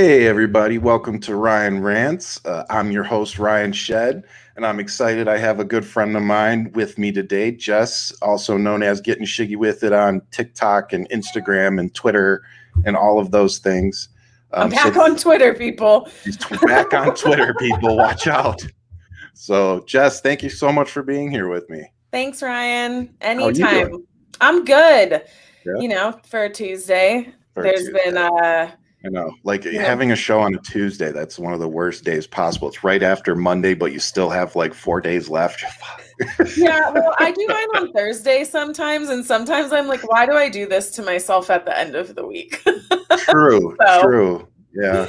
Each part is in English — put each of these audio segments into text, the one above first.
Hey everybody, welcome to Rants. I'm your host Ryan Shed, and I'm excited. I have a good friend of mine with me today, Jess, also known as Getting Shiggy with It on TikTok and Instagram and Twitter and all of those things. I'm back on Twitter, people. She's back on Twitter, people. Watch out. So, Jess, thank you so much for being here with me. Thanks, Ryan. Anytime. I'm good. Yeah. You know, for a Tuesday. There's been I know, having a show on a Tuesday, that's one of the worst days possible. It's right after Monday, but you still have like 4 days left. Yeah, well, I do mine on Thursday sometimes, and sometimes I'm like, why do I do this to myself at the end of the week? True. Yeah.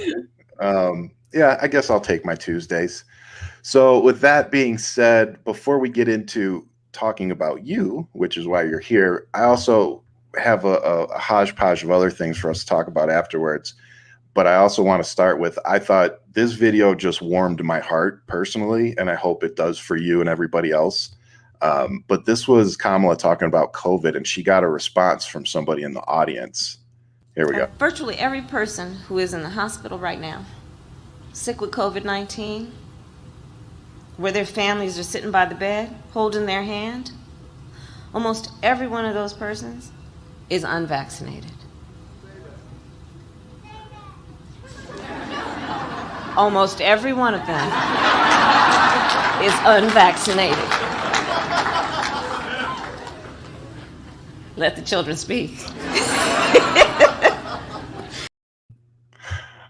Yeah, I guess I'll take my Tuesdays. So with that being said, before we get into talking about you, which is why you're here, I also have a hodgepodge of other things for us to talk about afterwards. But I also want to start with, I thought this video just warmed my heart personally, and I hope it does for you and everybody else. But this was Kamala talking about COVID, and she got a response from somebody in the audience. Here we go. Virtually every person who is in the hospital right now, sick with COVID-19, where their families are sitting by the bed, holding their hand, almost every one of those persons is unvaccinated. Almost every one of them is unvaccinated. Let the children speak.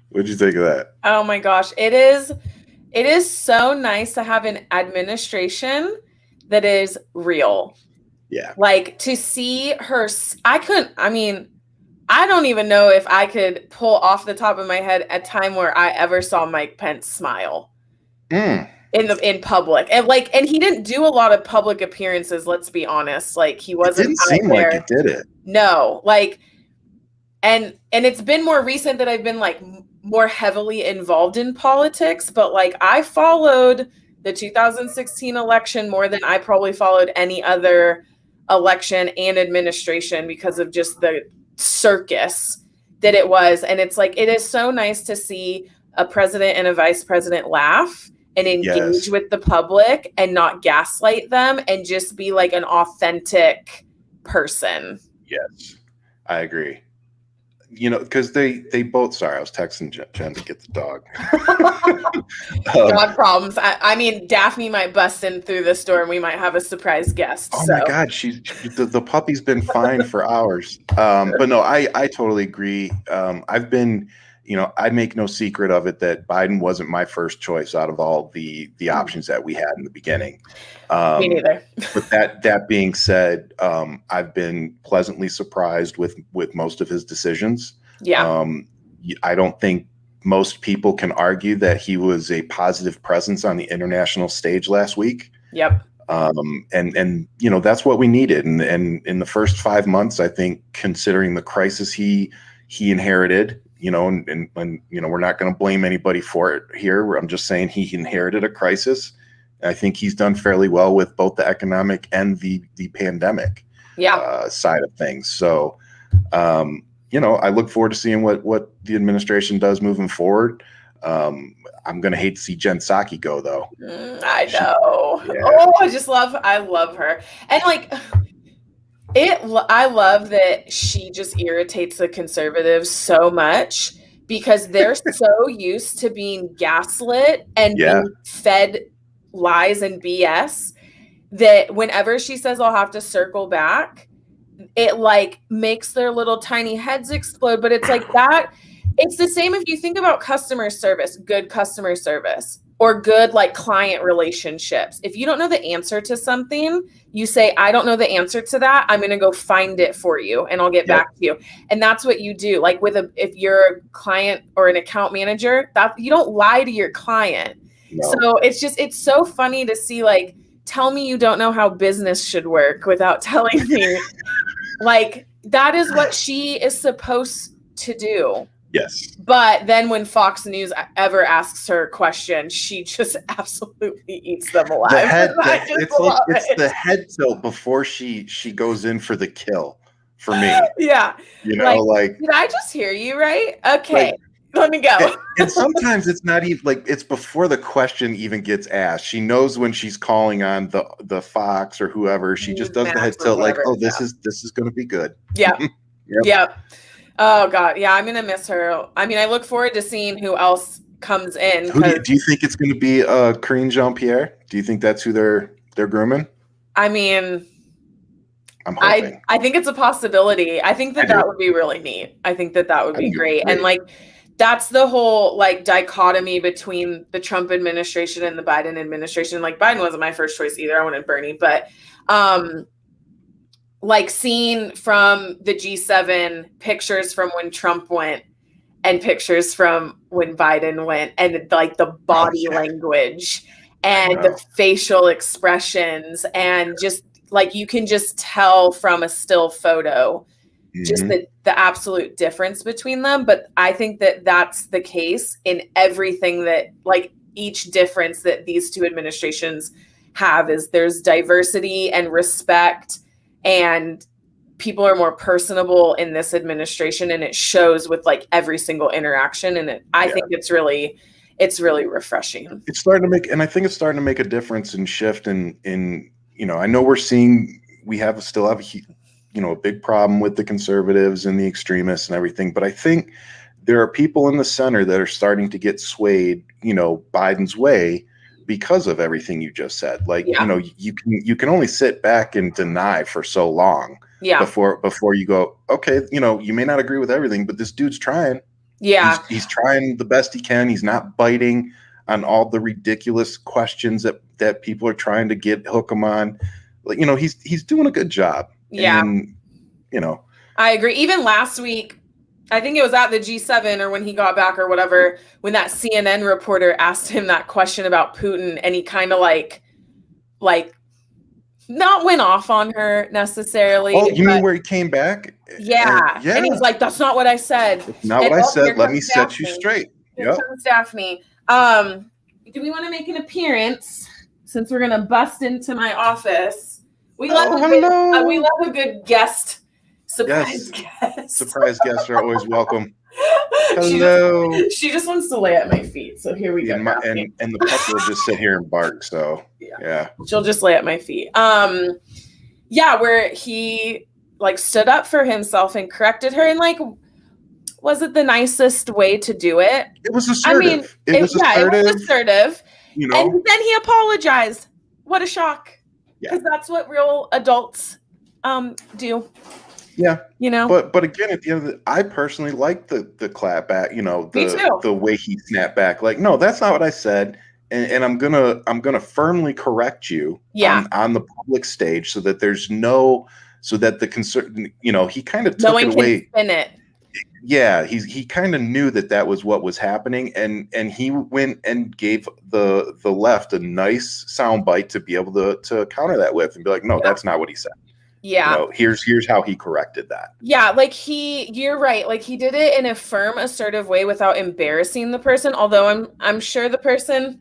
What'd you think of that? Oh my gosh. It is so nice to have an administration that is real. Yeah. Like to see her, I don't even know if I could pull off the top of my head a time where I ever saw Mike Pence smile in public. And he didn't do a lot of public appearances, let's be honest. Like he wasn't. It didn't seem like he did it. No, and it's been more recent that I've been like more heavily involved in politics, but like I followed the 2016 election more than I probably followed any other election and administration because of just the circus that it was. And it's like, it is so nice to see a president and a vice president laugh and engage with the public and not gaslight them and just be like an authentic person. Yes, I agree. You know, because they both, sorry, I was texting Jen to get the dog. Dog problems. I mean, Daphne might bust in through this door and we might have a surprise guest. Oh my God, the puppy's been fine for hours. But no, I totally agree. I've been, I make no secret of it that Biden wasn't my first choice out of all the options that we had in the beginning. Me neither. But that being said, I've been pleasantly surprised with most of his decisions. Yeah. I don't think most people can argue that he was a positive presence on the international stage last week. Yep. And that's what we needed. And in the first 5 months, I think, considering the crisis he inherited, and we're not going to blame anybody for it here. I'm just saying he inherited a crisis. I think he's done fairly well with both the economic and the pandemic side of things. So, I look forward to seeing what the administration does moving forward. I'm going to hate to see Jen Psaki go, though. I know. Oh, I love her. And I love that she just irritates the conservatives so much because they're so used to being gaslit and being fed lies and BS that whenever she says I'll have to circle back, it like makes their little tiny heads explode. But it's like that. It's the same if you think about customer service, good customer service, or good like client relationships. If you don't know the answer to something, you say, I don't know the answer to that. I'm going to go find it for you and I'll get back to you. And that's what you do. Like if you're a client or an account manager, that you don't lie to your client. No. So it's so funny to see, like, tell me you don't know how business should work without telling me. Like, that is what she is supposed to do. Yes. But then when Fox News ever asks her a question, she just absolutely eats them alive. It's the head tilt before she goes in for the kill for me. Yeah. Did I just hear you right? Okay. let me go. And sometimes it's not even like it's before the question even gets asked. She knows when she's calling on the Fox or whoever. She just does the head tilt like, oh, this is going to be good. Yeah. Yep. Oh God. Yeah. I'm going to miss her. I mean, I look forward to seeing who else comes in. Do you think it's going to be Karine Jean-Pierre? Do you think that's who they're grooming? I mean, I'm hoping. I think it's a possibility. I think that would be really neat. I think that would be great. And like, that's the whole like dichotomy between the Trump administration and the Biden administration. Like Biden wasn't my first choice either. I wanted Bernie, but like seeing from the G7 pictures from when Trump went and pictures from when Biden went, and like the body language and the facial expressions, and just like you can just tell from a still photo just the absolute difference between them. But I think that that's the case in everything, that like each difference that these two administrations have is there's diversity and respect, and people are more personable in this administration, and it shows with like every single interaction. And I think it's really refreshing. It's starting to make, and I think it's starting to make a difference and shift in, you know, I know we still have a big problem with the conservatives and the extremists and everything, but I think there are people in the center that are starting to get swayed, you know, Biden's way because of everything you just said. Like, you know, you can only sit back and deny for so long before you go, okay, you know, you may not agree with everything, but this dude's trying. Yeah. He's trying the best he can. He's not biting on all the ridiculous questions that people are trying to hook him on. Like, you know, he's doing a good job. Yeah. And, you know, I agree. Even last week, I think it was at the G7 or when he got back or whatever, when that CNN reporter asked him that question about Putin, and he kind of like not went off on her necessarily. Oh, you mean where he came back? Yeah. And he's like, that's not what I said. That's not what I said. Let me set you straight. Here comes Daphne. Do we want to make an appearance since we're going to bust into my office? We love a good guest. Surprise guest. Surprise guests are always welcome. Hello. She just wants to lay at my feet. So here we go. And the puppy will just sit here and bark. So yeah. She'll just lay at my feet. Where he like stood up for himself and corrected her, and like, was it the nicest way to do it? It was assertive. I mean, it was assertive. You know, and then he apologized. What a shock. Because that's what real adults do. Yeah. You know, but again, at the end of the, I personally like the clap back, you know, the way he snapped back. Like, no, that's not what I said. And I'm gonna firmly correct you on the public stage so that the concern, you know, he kind of took it away. Can spin it. Yeah, he kind of knew that was what was happening, and he went and gave the left a nice soundbite to be able to counter that with and be like, no, that's not what he said. Yeah, you know, here's how he corrected that. Yeah, like you're right. Like he did it in a firm, assertive way without embarrassing the person. Although I'm sure the person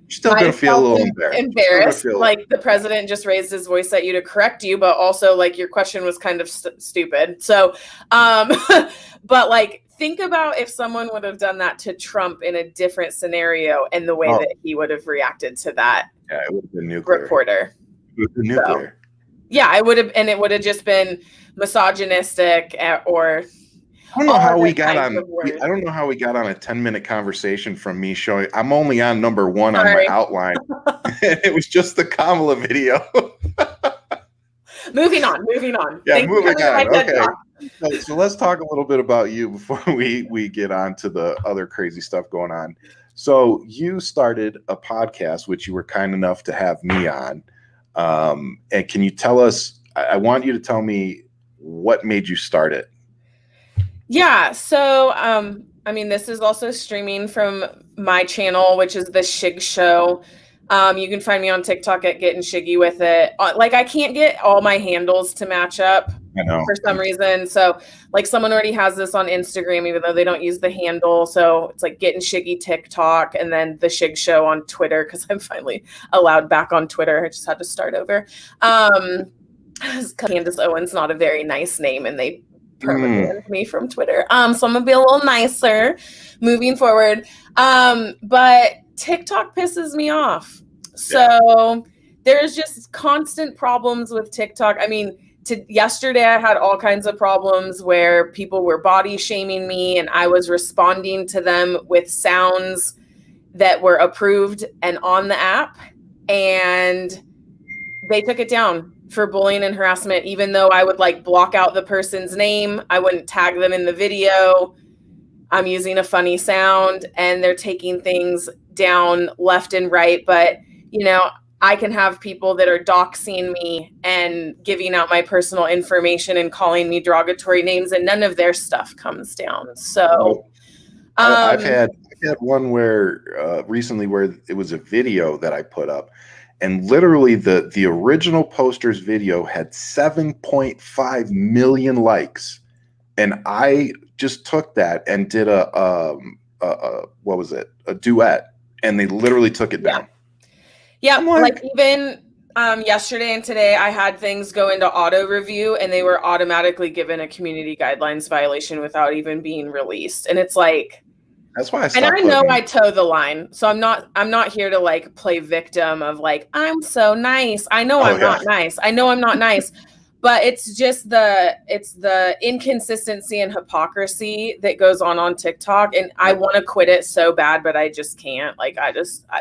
still gonna feel a little embarrassed. Like the president just raised his voice at you to correct you, but also like your question was kind of stupid. So, but like think about if someone would have done that to Trump in a different scenario and the way that he would have reacted to that. Yeah, it would have been nuclear. Reporter. It would have been nuclear. So, yeah, it would have, and it would have just been misogynistic or. I don't know how we got on. I don't know how we got on a 10-minute conversation from me showing. I'm only on number 1 on my outline. It was just the Kamala video. Moving on. Yeah, moving on. Okay. So let's talk a little bit about you before we get on to the other crazy stuff going on. So you started a podcast, which you were kind enough to have me on. And can you tell us? I want you to tell me what made you start it. Yeah, so I mean, this is also streaming from my channel, which is the Shig Show. You can find me on TikTok at Getting Shiggy with it. Like, I can't get all my handles to match up for some reason. So, like, someone already has this on Instagram, even though they don't use the handle. So it's like Getting Shiggy TikTok, and then the Shig Show on Twitter, because I'm finally allowed back on Twitter. I just had to start over. Candace Owens, not a very nice name, and they perma-banned me from Twitter. So I'm gonna be a little nicer moving forward. But TikTok pisses me off. So there's just constant problems with TikTok. I mean, yesterday I had all kinds of problems where people were body shaming me and I was responding to them with sounds that were approved and on the app, and they took it down for bullying and harassment, even though I would like block out the person's name. I wouldn't tag them in the video. I'm using a funny sound, and they're taking things down left and right. But, you know, I can have people that are doxing me and giving out my personal information and calling me derogatory names, and none of their stuff comes down. So I've had one where recently where it was a video that I put up, and literally the original poster's video had 7.5 million likes, and I just took that and did a what was it, a duet, and they literally took it down. Yeah, like even yesterday and today I had things go into auto review and they were automatically given a community guidelines violation without even being released. And it's like, that's why I know I toe the line. So I'm not here to like play victim of like, I'm so nice. I know I'm not nice. I know I'm not nice. But it's just the inconsistency and hypocrisy that goes on TikTok. And I want to quit it so bad, but I just can't. Like,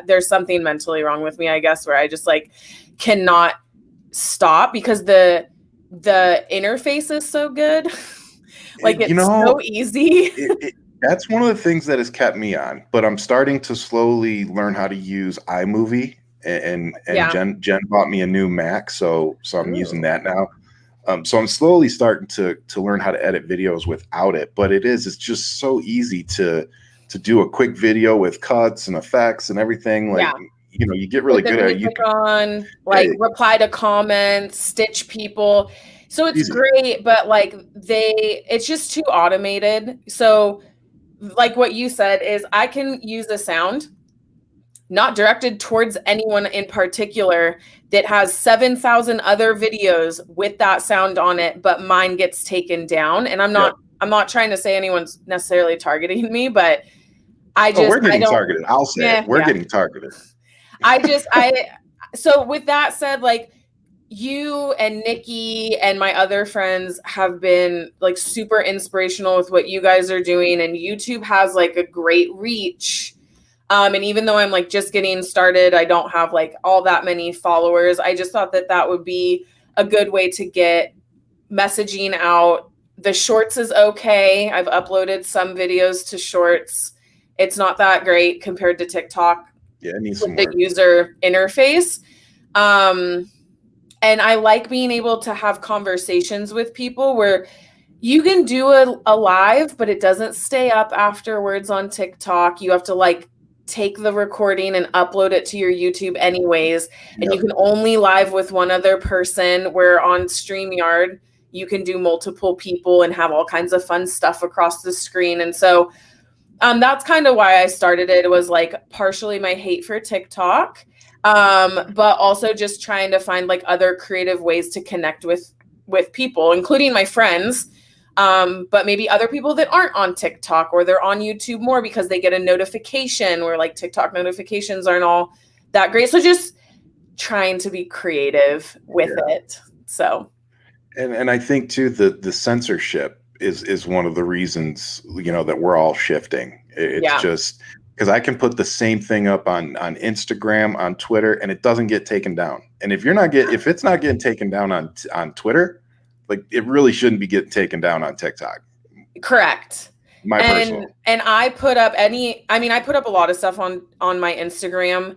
there's something mentally wrong with me, I guess, where I just like cannot stop because the interface is so good. Like, it's so easy. That's one of the things that has kept me on, but I'm starting to slowly learn how to use iMovie, and Jen bought me a new Mac, so I'm using that now. So I'm slowly starting to learn how to edit videos without it, but it's just so easy to do a quick video with cuts and effects and everything. Like, you know, you get really good at it. You can reply to comments, stitch people. So it's great, but like it's just too automated. So like what you said is I can use a sound not directed towards anyone in particular that has 7,000 other videos with that sound on it, but mine gets taken down. And I'm not trying to say anyone's necessarily targeting me, but we're getting targeted. I'll say it. We're getting targeted. So with that said, like, you and Nikki and my other friends have been like super inspirational with what you guys are doing, and YouTube has like a great reach. And even though I'm like just getting started, I don't have like all that many followers. I just thought that would be a good way to get messaging out. The Shorts is okay. I've uploaded some videos to Shorts. It's not that great compared to TikTok. Yeah, it needs some work. The user interface. And I like being able to have conversations with people where you can do a live, but it doesn't stay up afterwards on TikTok. You have to like take the recording and upload it to your YouTube anyways. And you can only live with one other person, where on StreamYard, you can do multiple people and have all kinds of fun stuff across the screen. And so that's kind of why I started it. It was like partially my hate for TikTok, but also just trying to find like other creative ways to connect with people, including my friends, but maybe other people that aren't on TikTok, or they're on YouTube more because they get a notification, where like TikTok notifications aren't all that great. So just trying to be creative with it. So, and I think too, the censorship is one of the reasons, you know, that we're all shifting. It's just because I can put the same thing up on Instagram, on Twitter, and it doesn't get taken down. And if it's not getting taken down on Twitter, like, it really shouldn't be getting taken down on TikTok. Correct. Personal. And I put up I put up a lot of stuff on my Instagram,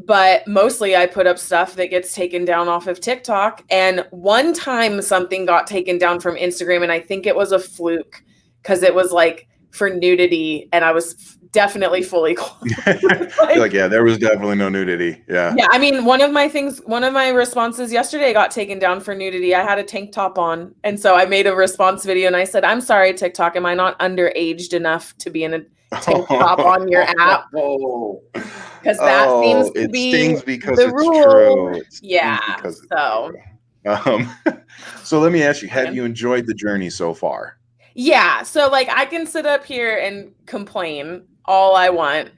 but mostly I put up stuff that gets taken down off of TikTok. And one time something got taken down from Instagram, and I think it was a fluke because it was like for nudity, and I was definitely fully there was definitely no nudity. Yeah. I mean, one of my responses yesterday got taken down for nudity. I had a tank top on, and so I made a response video and I said, I'm sorry, TikTok, am I not underaged enough to be in a tank top on your app? Because that seems to be stings because the it's rule. True. So let me ask you, have you enjoyed the journey so far? Yeah. So like I can sit up here and complain all I want.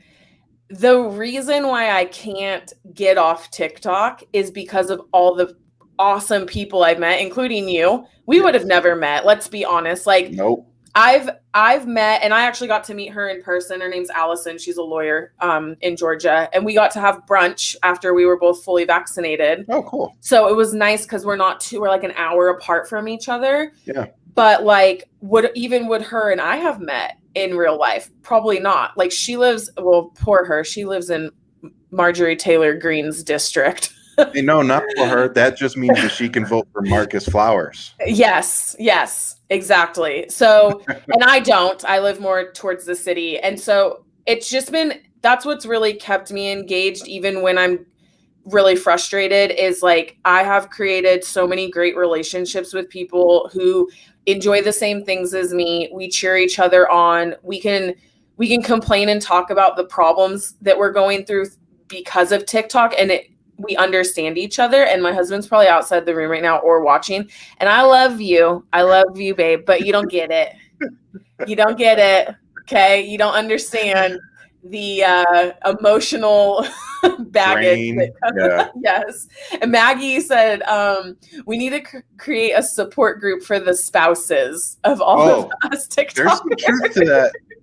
The reason why I can't get off TikTok is because of all the awesome people I've met, including you. We would have never met. Let's be honest. Like, Nope. I've met, and I actually got to meet her in person. Her name's Allison. She's a lawyer in Georgia, and we got to have brunch after we were both fully vaccinated. Oh, cool. So it was nice because we're like an hour apart from each other. Yeah. But like, would her and I have met in real life? Probably not. Like she lives, well, poor her. She lives in Marjorie Taylor Greene's district. No, not for her. That just means that she can vote for Marcus Flowers. Yes, exactly. So, and I don't. I live more towards the city. And so it's just that's what's really kept me engaged, even when I'm really frustrated, is like I have created so many great relationships with people who enjoy the same things as me. We cheer each other on. We can complain and talk about the problems that we're going through because of TikTok, and we understand each other. And my husband's probably outside the room right now or watching. And I love you, babe, but you don't get it. You don't get it. Okay. You don't understand the emotional baggage. Yeah. Yes. And Maggie said, we need to create a support group for the spouses of all of us TikTok.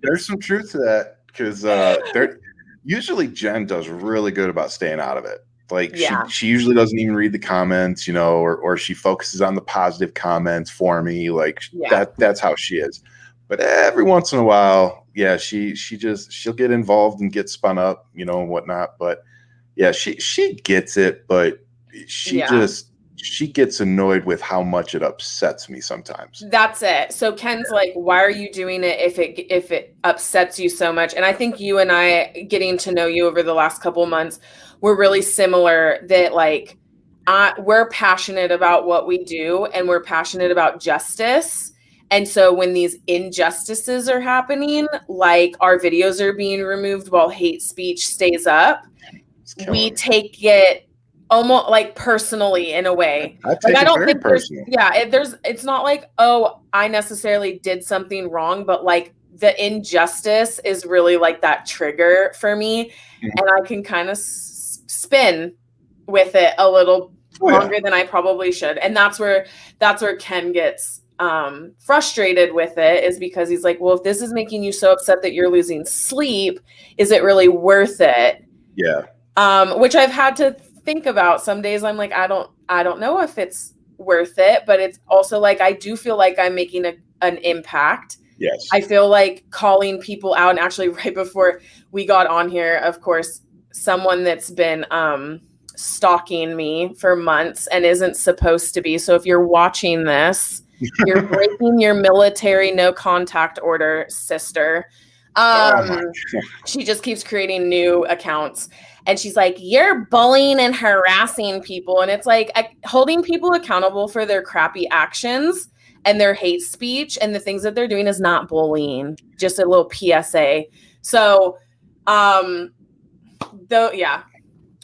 There's some truth to that because usually Jen does really good about staying out of it. Like she usually doesn't even read the comments, or she focuses on the positive comments for me. Like that's how she is. But every once in a while, she'll get involved and get spun up, and whatnot. But yeah, she gets it, but she gets annoyed with how much it upsets me sometimes. That's it. So Ken's like, why are you doing it if it upsets you so much? And I think you and I, getting to know you over the last couple of months, we're really similar, that like we're passionate about what we do and we're passionate about justice. And so when these injustices are happening, like our videos are being removed while hate speech stays up, we take it almost like personally in a way. I don't think it's not like, oh, I necessarily did something wrong, but like the injustice is really like that trigger for me. Mm-hmm. And I can kind of spin with it a little longer than I probably should. And that's where Ken gets frustrated with it, is because he's like, well, if this is making you so upset that you're losing sleep, is it really worth it? Yeah. Which I've had to think about. Some days I'm like, I don't know if it's worth it, but it's also like, I do feel like I'm making an impact. Yes. I feel like calling people out. And actually right before we got on here, of course, someone that's been stalking me for months and isn't supposed to be. So if you're watching this, you're breaking your military no contact order, sister. She just keeps creating new accounts. And she's like, you're bullying and harassing people. And it's like holding people accountable for their crappy actions and their hate speech and the things that they're doing is not bullying. Just a little PSA. So, though, yeah,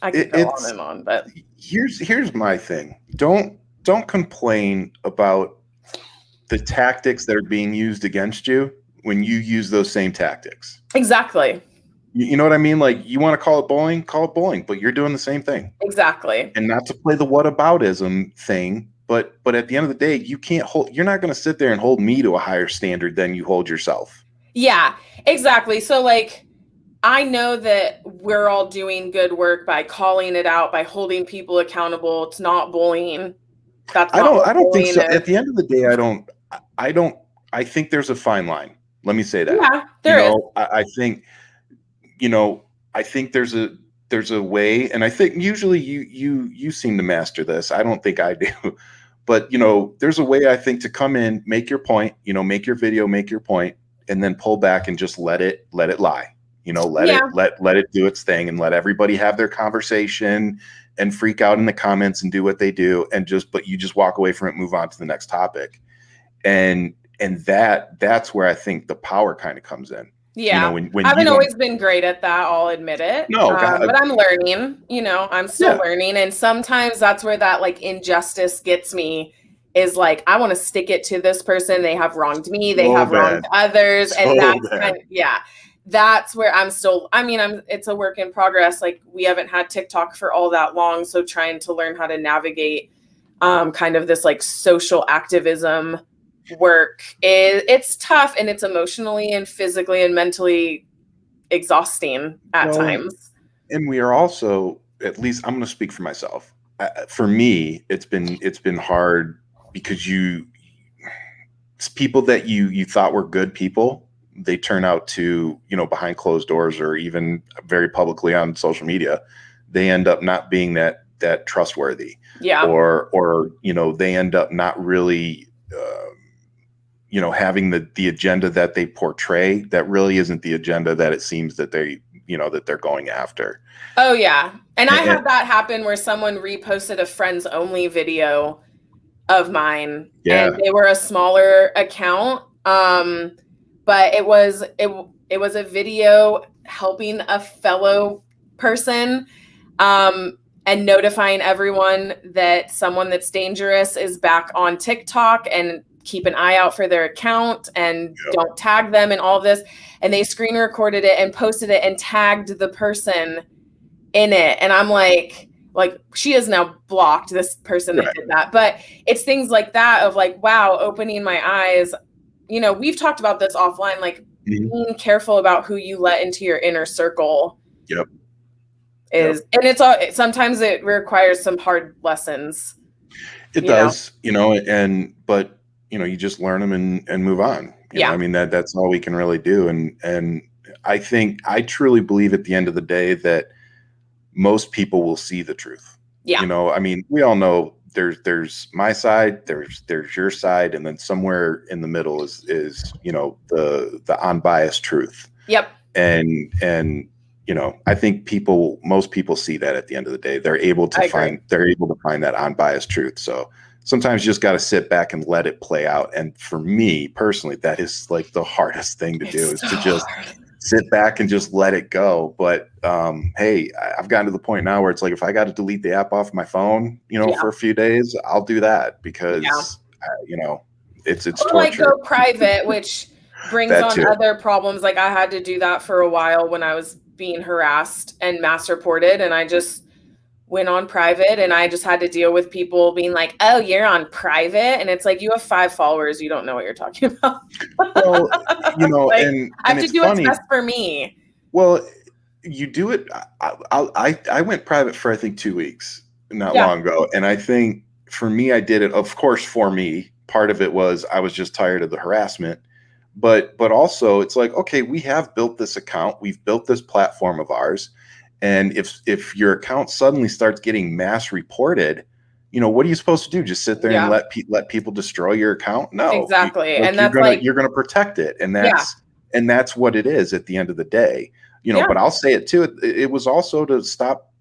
I could go on and on, but here's my thing. Don't complain about the tactics that are being used against you when you use those same tactics. Exactly. You know what I mean? Like, you want to call it bullying, but you're doing the same thing. Exactly. And not to play the whataboutism thing, but at the end of the day, you're not going to sit there and hold me to a higher standard than you hold yourself. Yeah, exactly. So like, I know that we're all doing good work by calling it out, by holding people accountable. It's not bullying. I don't think so. At the end of the day, I think there's a fine line. Let me say that. Yeah, there is. I think, I think there's a way, and I think usually you seem to master this. I don't think I do, but there's a way, I think, to come in, make your point, make your video, make your point, and then pull back and just let it lie. Let it do its thing and let everybody have their conversation and freak out in the comments and do what they do, but you just walk away from it, move on to the next topic. And that's where I think the power kind of comes in. Yeah. When I haven't always been great at that, I'll admit it. No, but I'm learning, I'm still learning. And sometimes that's where that like injustice gets me, is like, I want to stick it to this person. They have wronged me. They have wronged others. And that's where I'm still, it's a work in progress. Like, we haven't had TikTok for all that long. So trying to learn how to navigate kind of this like social activism work it's tough, and it's emotionally and physically and mentally exhausting at times. And we are also, at least I'm going to speak for myself. For me, it's been hard because people that you thought were good people, they turn out to, behind closed doors or even very publicly on social media, they end up not being that trustworthy. Yeah. Or they end up not really, having the agenda that they portray that really isn't the agenda that it seems that that they're going after. Oh yeah. And I had that happen where someone reposted a friends only video of mine. Yeah. And they were a smaller account. But it was a video helping a fellow person, and notifying everyone that someone that's dangerous is back on TikTok, and keep an eye out for their account, and don't tag them and all this. And they screen recorded it and posted it and tagged the person in it. And I'm like she is now blocked, this person that did that. But it's things like that of like, wow, opening my eyes. We've talked about this offline, like being careful about who you let into your inner circle. Yep. And sometimes it requires some hard lessons. It does, but you just learn them and move on. That's all we can really do. And I truly believe at the end of the day that most people will see the truth. Yeah. We all know there's my side, there's your side, and then somewhere in the middle is the unbiased truth. Yep. And I think most people see that at the end of the day. They're able to find that unbiased truth. So sometimes you just got to sit back and let it play out. And for me personally, that is like the hardest thing to do, is to just sit back and just let it go. But hey, I've gotten to the point now where it's like, if I got to delete the app off my phone, for a few days, I'll do that, because it's or torture. Like go private, which brings on other problems. Like I had to do that for a while when I was being harassed and mass reported, and I just went on private, and I just had to deal with people being like, oh, you're on private. And it's like, you have 5 followers. You don't know what you're talking about. Well, like, and I have to do what's best for me. Well, you do it. I went private for, I think, 2 weeks not long ago. And I think for me, I did it, of course, for me. Part of it was I was just tired of the harassment. But also it's like, okay, we have built this account. We've built this platform of ours. And if your account suddenly starts getting mass reported, what are you supposed to do? Just sit there and let people destroy your account? No, exactly. And you're gonna protect it, and that's what it is at the end of the day. But I'll say it too. It was also to stop.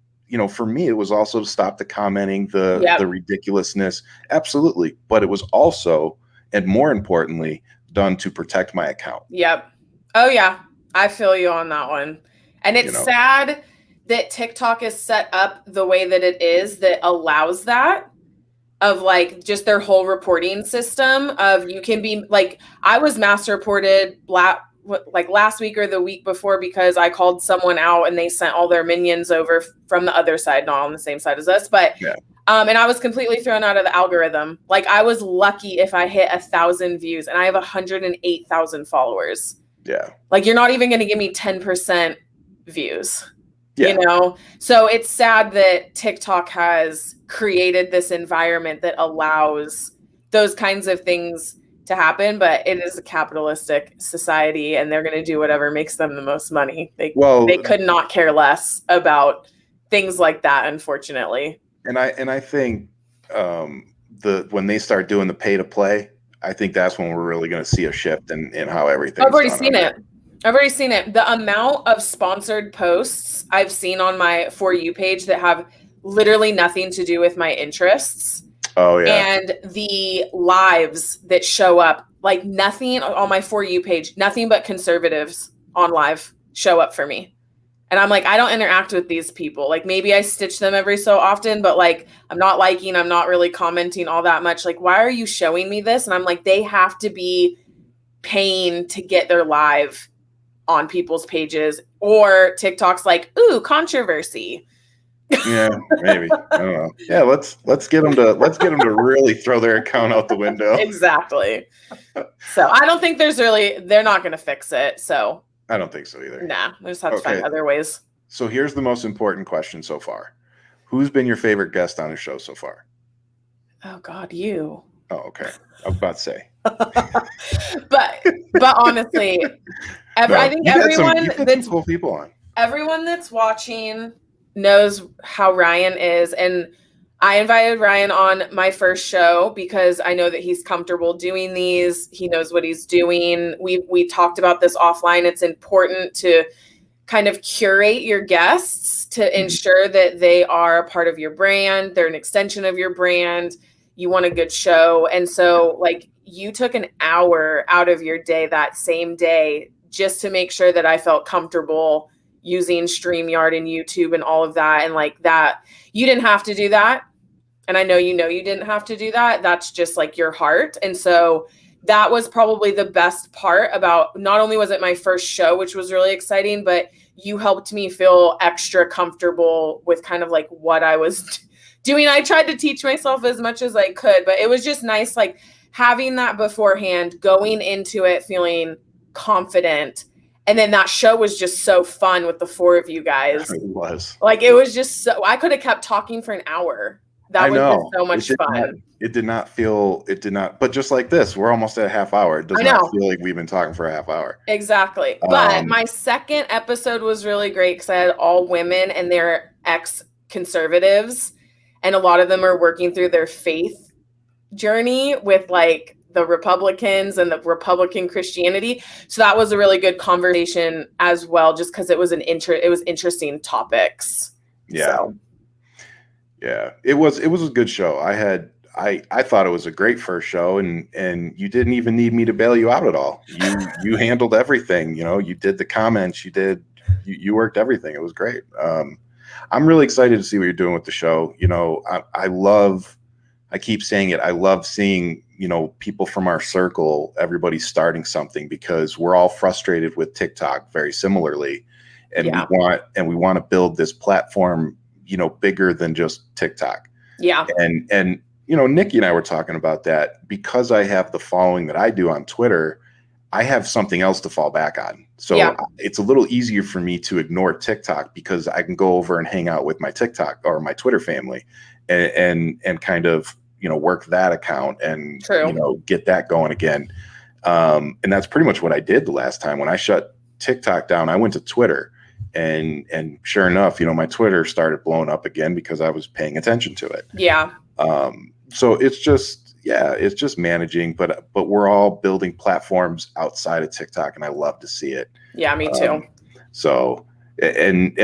For me, it was also to stop the commenting, the ridiculousness. Absolutely, but it was also, and more importantly, done to protect my account. Yep. Oh yeah, I feel you on that one. And it's sad that TikTok is set up the way that it is, that allows that, of like just their whole reporting system of, you can be like, I was mass reported like last week or the week before because I called someone out and they sent all their minions over from the other side, not on the same side as us, but and I was completely thrown out of the algorithm. Like I was lucky if I hit 1,000 views, and I have 108,000 followers. Yeah. Like you're not even going to give me 10% views. So it's sad that TikTok has created this environment that allows those kinds of things to happen, but it is a capitalistic society, and they're going to do whatever makes them the most money. They could not care less about things like that, unfortunately. And I think when they start doing the pay to play, I think that's when we're really going to see a shift in how everything. I've already seen it. The amount of sponsored posts I've seen on my For You page that have literally nothing to do with my interests. Oh yeah. And the lives that show up, like nothing on my For You page, nothing but conservatives on live show up for me. And I'm like, I don't interact with these people. Like maybe I stitch them every so often, but like I'm not liking, I'm not really commenting all that much. Like, why are you showing me this? And I'm like, they have to be paying to get their live on people's pages, or TikTok's like, ooh, controversy. Yeah, maybe. I don't know. Yeah, let's get them to really throw their account out the window. Exactly. So I don't think they're not going to fix it. So I don't think so either. Nah, we just have to find other ways. So here's the most important question so far. Who's been your favorite guest on the show so far? Oh God, you. Oh, okay. I was about to say. but honestly, I think everyone that's cool people on. Everyone that's watching knows how Ryan is, and I invited Ryan on my first show because I know that he's comfortable doing these. He knows what he's doing. We talked about this offline. It's important to kind of curate your guests to ensure that they are a part of your brand. They're an extension of your brand. You want a good show. And so like you took an hour out of your day that same day just to make sure that I felt comfortable using StreamYard and YouTube and all of that. And like that, you didn't have to do that. And I know you didn't have to do that. That's just like your heart. And so that was probably the best part about, not only was it my first show, which was really exciting, but you helped me feel extra comfortable with kind of like what I was doing. I tried to teach myself as much as I could, but it was just nice, like having that beforehand, going into it, feeling confident. And then that show was just so fun with the four of you guys. It was. Like, it was just so, I could have kept talking for an hour. That was just so much fun. It did not, but just like this, we're almost at a half hour. It does not feel like we've been talking for a half hour. Exactly. But my second episode was really great because I had all women and they're ex-conservatives. And a lot of them are working through their faith journey with like the Republicans and the Republican Christianity. So that was a really good conversation as well, just because it was interesting topics. Yeah. So. Yeah, it was a good show. I thought it was a great first show, and you didn't even need me to bail you out at all. You handled everything. You know, you did the comments, you worked everything. It was great. I'm really excited to see what you're doing with the show. You know, I keep saying it. I love seeing, you know, people from our circle, everybody starting something, because we're all frustrated with TikTok very similarly, and we want to build this platform, you know, bigger than just TikTok. Yeah. And, you know, Nikki and I were talking about that. Because I have the following that I do on Twitter, I have something else to fall back on. So it's a little easier for me to ignore TikTok because I can go over and hang out with my TikTok or my Twitter family and kind of, you know, work that account and, you know, get that going again. And that's pretty much what I did the last time. When I shut TikTok down, I went to Twitter. And sure enough, you know, my Twitter started blowing up again because I was paying attention to it. Yeah. So it's just managing, but we're all building platforms outside of TikTok, and I love to see it. Yeah, me too. So and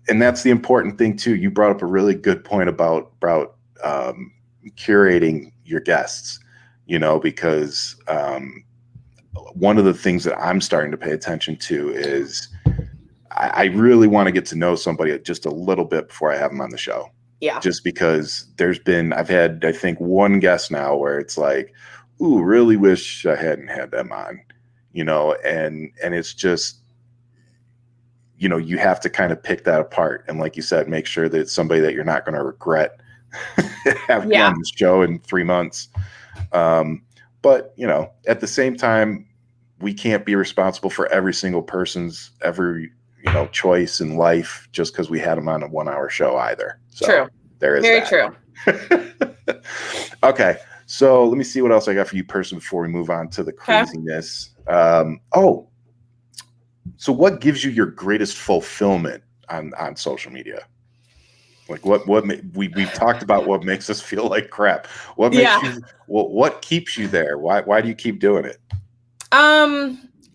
that's the important thing too. You brought up a really good point about curating your guests, you know, because one of the things that I'm starting to pay attention to is I really want to get to know somebody just a little bit before I have them on the show. Yeah. Just because I've had, I think, one guest now where it's like, ooh, really wish I hadn't had them on, you know, and it's just, you know, you have to kind of pick that apart. And like you said, make sure that it's somebody that you're not going to regret having on the show in 3 months. But, you know, at the same time, we can't be responsible for every single person's you know, choice in life just because we had them on a 1 hour show either. So true. There is very that. True. Okay. So let me see what else I got for you personally before we move on to the craziness. So what gives you your greatest fulfillment on social media? Like we've talked about what makes us feel like crap. What makes you, what keeps you there? Why do you keep doing it?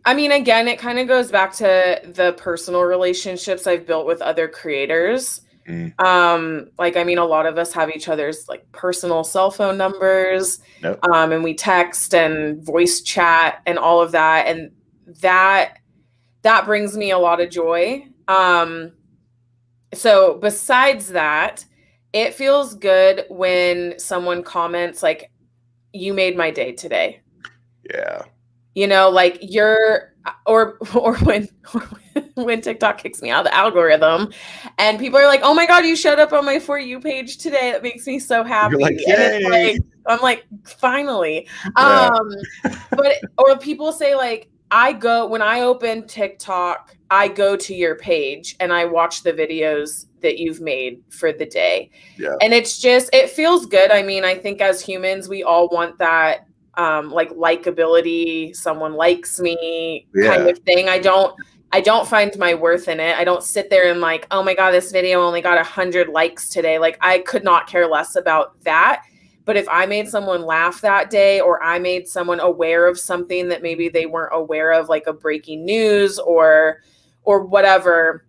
I mean, again, it kind of goes back to the personal relationships I've built with other creators. Like, I mean, a lot of us have each other's like personal cell phone numbers, and we text and voice chat and all of that. And that brings me a lot of joy. So besides that, it feels good when someone comments like, you made my day today. Yeah. You know, like or when TikTok kicks me out of the algorithm and people are like, oh my God, you showed up on my For You page today. That makes me so happy. You're like, and yay. it's like, I'm like, finally. Yeah. Or people say like, when I open TikTok, I go to your page and I watch the videos that you've made for the day. Yeah. And it feels good. I mean, I think as humans, we all want that like likability, someone likes me kind of thing. I don't find my worth in it. I don't sit there and like, oh my God, this video only got 100 likes today. Like I could not care less about that. But if I made someone laugh that day, or I made someone aware of something that maybe they weren't aware of, like a breaking news or whatever,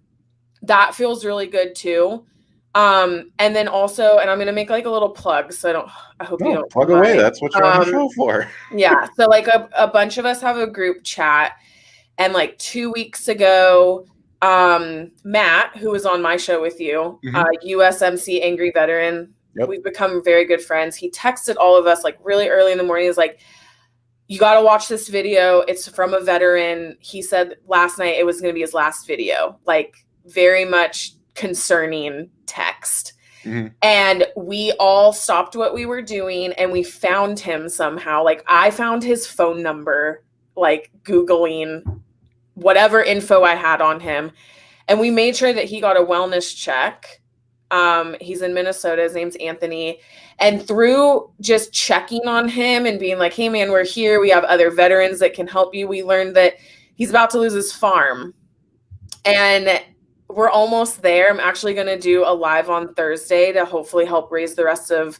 that feels really good too. And then also, and I'm going to make like a little plug. So I hope you don't plug away. That's what you're on the show for. Yeah. So like a bunch of us have a group chat, and like 2 weeks ago, Matt, who was on my show with you, USMC Angry Veteran, we've become very good friends. He texted all of us like really early in the morning. He's like, you got to watch this video. It's from a veteran. He said last night it was going to be his last video, like very much concerning text. And we all stopped what we were doing and we found him somehow. Like I found his phone number, like Googling whatever info I had on him. And we made sure that he got a wellness check. He's in Minnesota. His name's Anthony. And through just checking on him and being like, hey man, we're here. We have other veterans that can help you. We learned that he's about to lose his farm. And we're almost there. I'm actually going to do a live on Thursday to hopefully help raise the rest of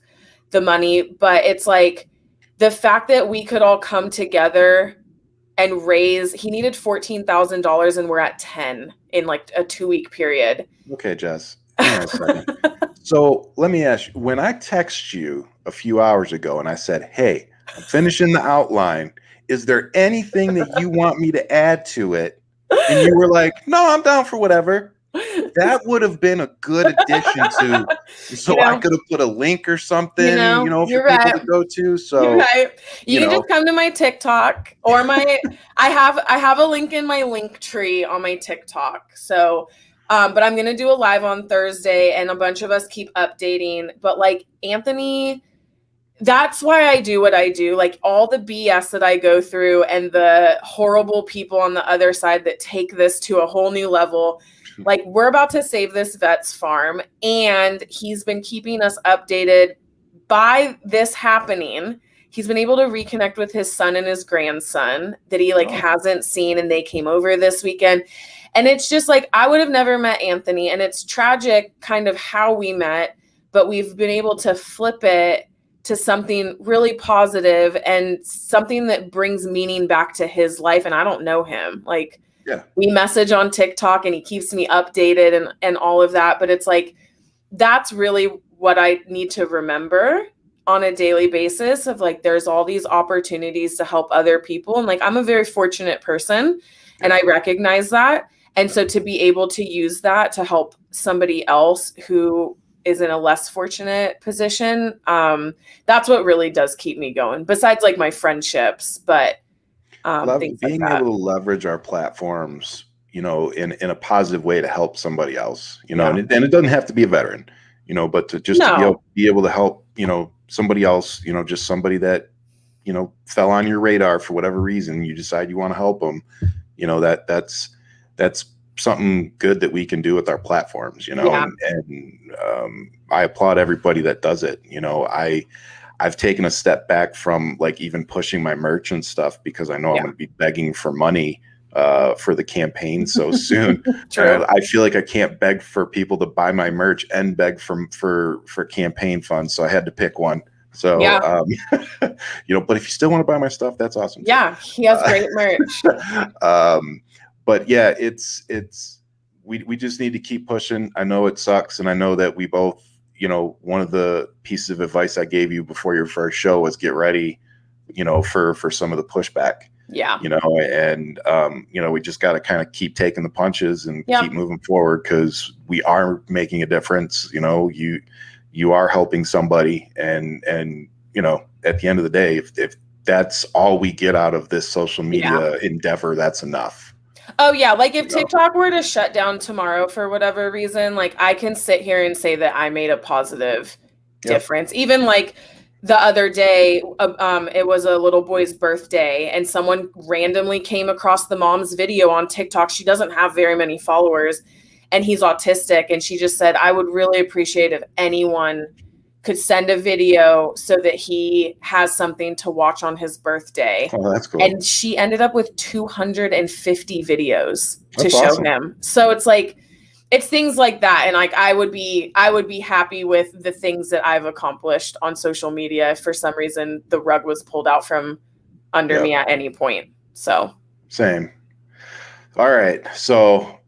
the money. But it's like the fact that we could all come together and he needed $14,000 and we're at 10 in like a 2-week period. Okay, Jess. Hang on a second. So let me ask you, when I text you a few hours ago and I said, hey, I'm finishing the outline, is there anything that you want me to add to it? And you were like, no, I'm down for whatever. That would have been a good addition to, so I could have put a link or something, for people to go to. So you're right. You can just come to my TikTok or I have a link in my link tree on my TikTok. So, but I'm going to do a live on Thursday and a bunch of us keep updating. But like Anthony, that's why I do what I do. Like all the BS that I go through and the horrible people on the other side that take this to a whole new level. Like we're about to save this vet's farm, and he's been keeping us updated by this happening. He's been able to reconnect with his son and his grandson that he hasn't seen, and they came over this weekend. And it's just like, I would have never met Anthony, and it's tragic kind of how we met, but we've been able to flip it to something really positive and something that brings meaning back to his life. And I don't know him. Like, we message on TikTok and he keeps me updated and all of that. But it's like, that's really what I need to remember on a daily basis of like, there's all these opportunities to help other people. And like, I'm a very fortunate person and I recognize that. And so to be able to use that to help somebody else who is in a less fortunate position, that's what really does keep me going, besides like my friendships. But being able to leverage our platforms, in a positive way to help somebody else, and it doesn't have to be a veteran, but to just to be able to help, somebody else, just somebody that, fell on your radar for whatever reason, you decide you want to help them, that's something good that we can do with our platforms, and I applaud everybody that does it. I've taken a step back from like even pushing my merch and stuff because I know I'm going to be begging for money for the campaign so soon. I feel like I can't beg for people to buy my merch and beg for campaign funds. So I had to pick one. So, but if you still want to buy my stuff, that's awesome. Yeah. He has great merch. But yeah, we just need to keep pushing. I know it sucks. And I know that we both, one of the pieces of advice I gave you before your first show was get ready, for some of the pushback. Yeah. You know, and you know, we just got to kind of keep taking the punches and keep moving forward, because we are making a difference. You know, you are helping somebody, and you know, at the end of the day, if that's all we get out of this social media endeavor, that's enough. Oh yeah, like if TikTok were to shut down tomorrow for whatever reason, like I can sit here and say that I made a positive difference. Even like the other day, it was a little boy's birthday, and someone randomly came across the mom's video on TikTok. She doesn't have very many followers, and he's autistic. And she just said, I would really appreciate if anyone could send a video so that he has something to watch on his birthday. Oh, that's cool. And she ended up with 250 videos to show him. So it's like, it's things like that. And like, I would be happy with the things that I've accomplished on social media if for some reason the rug was pulled out from under me at any point. So same. All right. So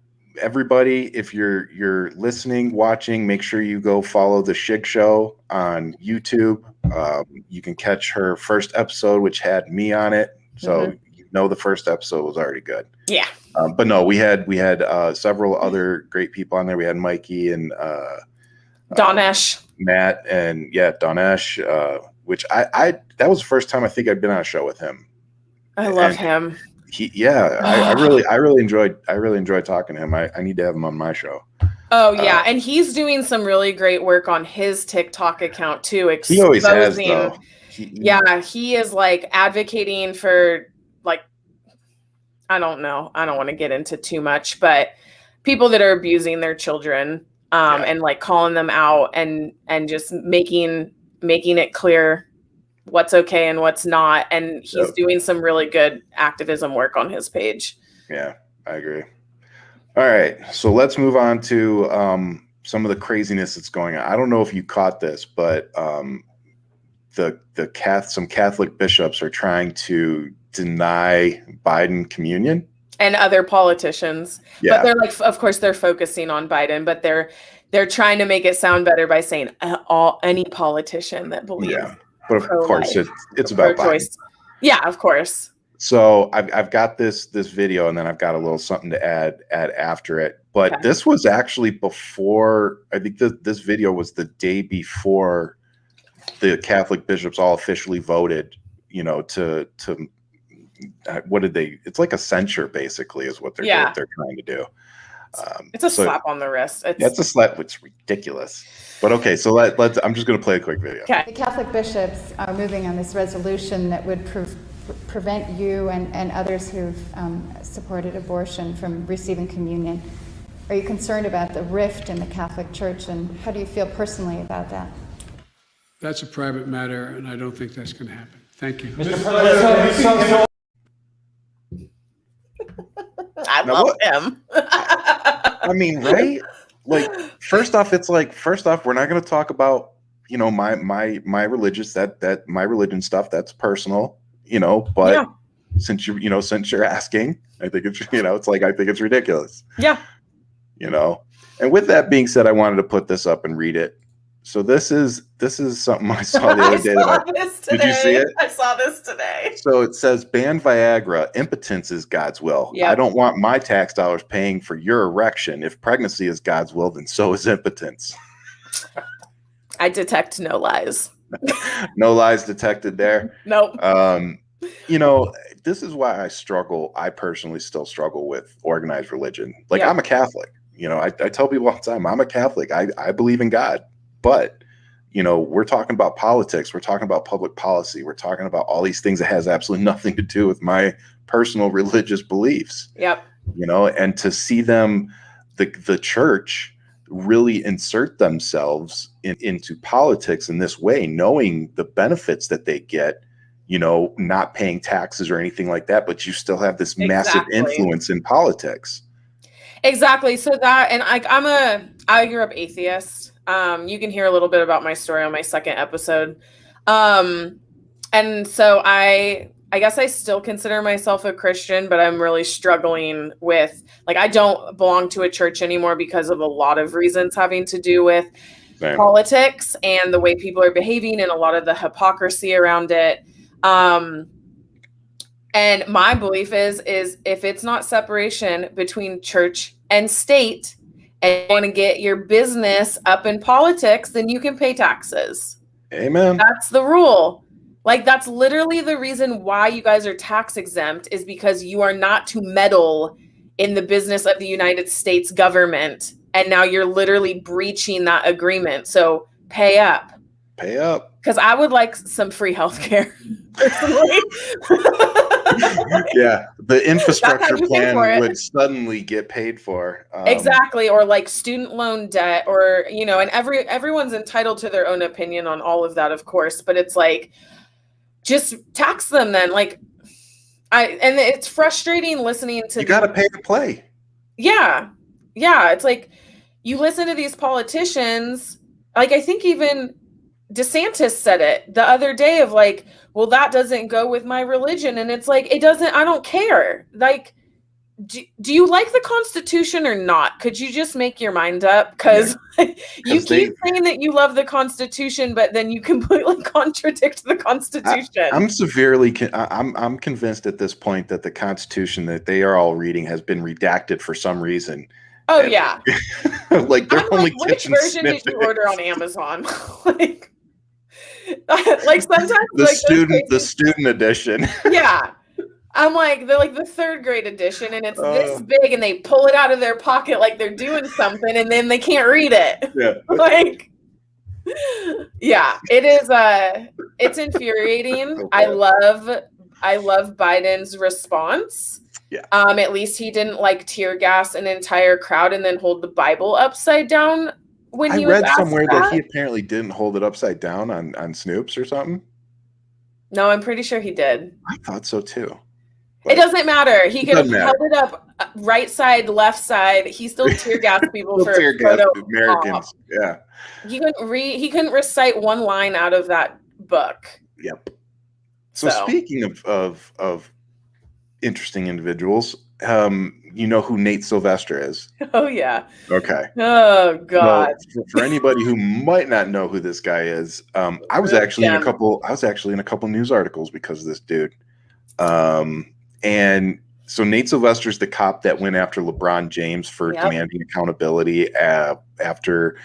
everybody, if you're listening, watching, make sure you go follow the Shig Show on YouTube. You can catch her first episode, which had me on it. So you know the first episode was already good. Yeah. But no, we had several other great people on there. We had Mikey and Donesh, Matt, and Donesh, which I that was the first time I think I'd been on a show with him. I love him. I really enjoyed talking to him. I need to have him on my show. Oh yeah, and he's doing some really great work on his TikTok account too. He always has, though. He is like advocating for, like, I don't know. I don't want to get into too much, but people that are abusing their children, and like calling them out and just making it clear what's okay and what's not. And he's doing some really good activism work on his page. Yeah, I agree. All right. So let's move on to some of the craziness that's going on. I don't know if you caught this, but some Catholic bishops are trying to deny Biden communion. And other politicians. But they're like, of course they're focusing on Biden, but they're trying to make it sound better by saying any politician that believes. Yeah. But of course, it's about Biden. Yeah, of course. So I've got this video, and then I've got a little something to add after it. But this was actually before. I think this video was the day before the Catholic bishops all officially voted. You know, to what did they? It's like a censure, basically, is what they're trying to do. It's a slap on the wrist. It's a slap. It's ridiculous. But okay, so let's. I'm just going to play a quick video. Okay. The Catholic bishops are moving on this resolution that would prevent you and others who've supported abortion from receiving communion. Are you concerned about the rift in the Catholic Church, and how do you feel personally about that? That's a private matter, and I don't think that's going to happen. Thank you. Mr. President, I love him. I mean, right? Like, first off, we're not going to talk about, you know, my religious that my religion stuff. That's personal, you know. But since you're asking, I think it's I think it's ridiculous. Yeah. You know. And with that being said, I wanted to put this up and read it. So this is something I saw the other day. Did you see it? I saw this today. So it says, ban Viagra. Impotence is God's will. Yep. I don't want my tax dollars paying for your erection. If pregnancy is God's will, then so is impotence. I detect no lies. No lies detected there. Nope. You know, this is why I personally still struggle with organized religion. Like, I'm a Catholic. You know, I tell people all the time, I'm a Catholic. I believe in God. But, you know, we're talking about politics. We're talking about public policy. We're talking about all these things that has absolutely nothing to do with my personal religious beliefs. Yep. You know, and to see them, the church really insert themselves into politics in this way, knowing the benefits that they get, you know, not paying taxes or anything like that, but you still have this massive influence in politics. Exactly. So that, and I grew up atheist. You can hear a little bit about my story on my second episode. And so I guess I still consider myself a Christian, but I'm really struggling with, like, I don't belong to a church anymore because of a lot of reasons having to do with politics and the way people are behaving and a lot of the hypocrisy around it. And And my belief is if it's not separation between church and state, and you want to get your business up in politics, then you can pay taxes. Amen. That's the rule. Like, that's literally the reason why you guys are tax exempt, is because you are not to meddle in the business of the United States government. And now you're literally breaching that agreement. So pay up. Pay up. Because I would like some free healthcare, personally. Yeah, the infrastructure plan would suddenly get paid for. Exactly, or like student loan debt, or and everyone's entitled to their own opinion on all of that, of course. But it's like, just tax them then. Like, and it's frustrating listening to. You got to pay to play. Yeah, it's like you listen to these politicians. Like, I think even DeSantis said it the other day of like, well, that doesn't go with my religion. And it's like, it doesn't, I don't care. Like, do you like the Constitution or not? Could you just make your mind up? Because you keep saying that you love the Constitution, but then you completely contradict the Constitution. I'm convinced at this point that the Constitution that they are all reading has been redacted for some reason. Oh, yeah. Like, they're only which version did you order on Amazon? like sometimes the student edition. Yeah. I'm like, they're like the 3rd grade edition, and it's this big, and they pull it out of their pocket like they're doing something, and then they can't read it. Yeah. Like, yeah, it is it's infuriating. Okay. I love Biden's response. Yeah. At least he didn't like tear gas an entire crowd and then hold the Bible upside down when he was asked. I read somewhere that he apparently didn't hold it upside down on Snoops or something. No, I'm pretty sure he did. I thought so too. It doesn't matter. He could have held it up right side, left side. He still tear gas people for Americans. Yeah. He couldn't recite one line out of that book. Yep. So speaking of interesting individuals, you know who Nate Silvester is? Oh yeah. Okay. Oh God. Well, for anybody who might not know who this guy is, I was actually in a couple news articles because of this dude. And so Nate Silvester's the cop that went after LeBron James for demanding accountability after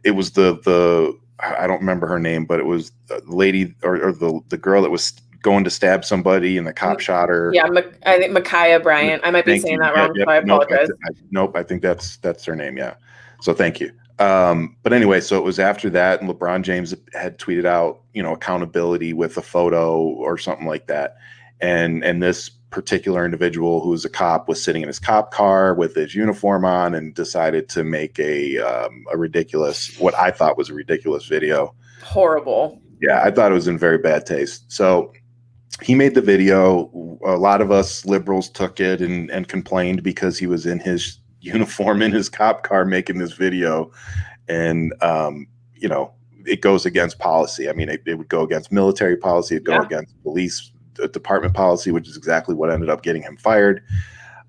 it was the I don't remember her name, but it was the lady or the girl that was going to stab somebody and the cop shot her. Yeah, I think Micaiah Bryant. I might be saying that wrong, so I apologize. Nope, I think that's her name. Yeah. So thank you. But anyway, so it was after that, and LeBron James had tweeted out, accountability with a photo or something like that. And this particular individual who was a cop was sitting in his cop car with his uniform on and decided to make a ridiculous, what I thought was a ridiculous video. Horrible. Yeah, I thought it was in very bad taste. So he made the video. A lot of us liberals took it and complained because he was in his uniform in his cop car making this video. And, it goes against policy. I mean, it would go against military policy. It'd go against police department policy, which is exactly what ended up getting him fired.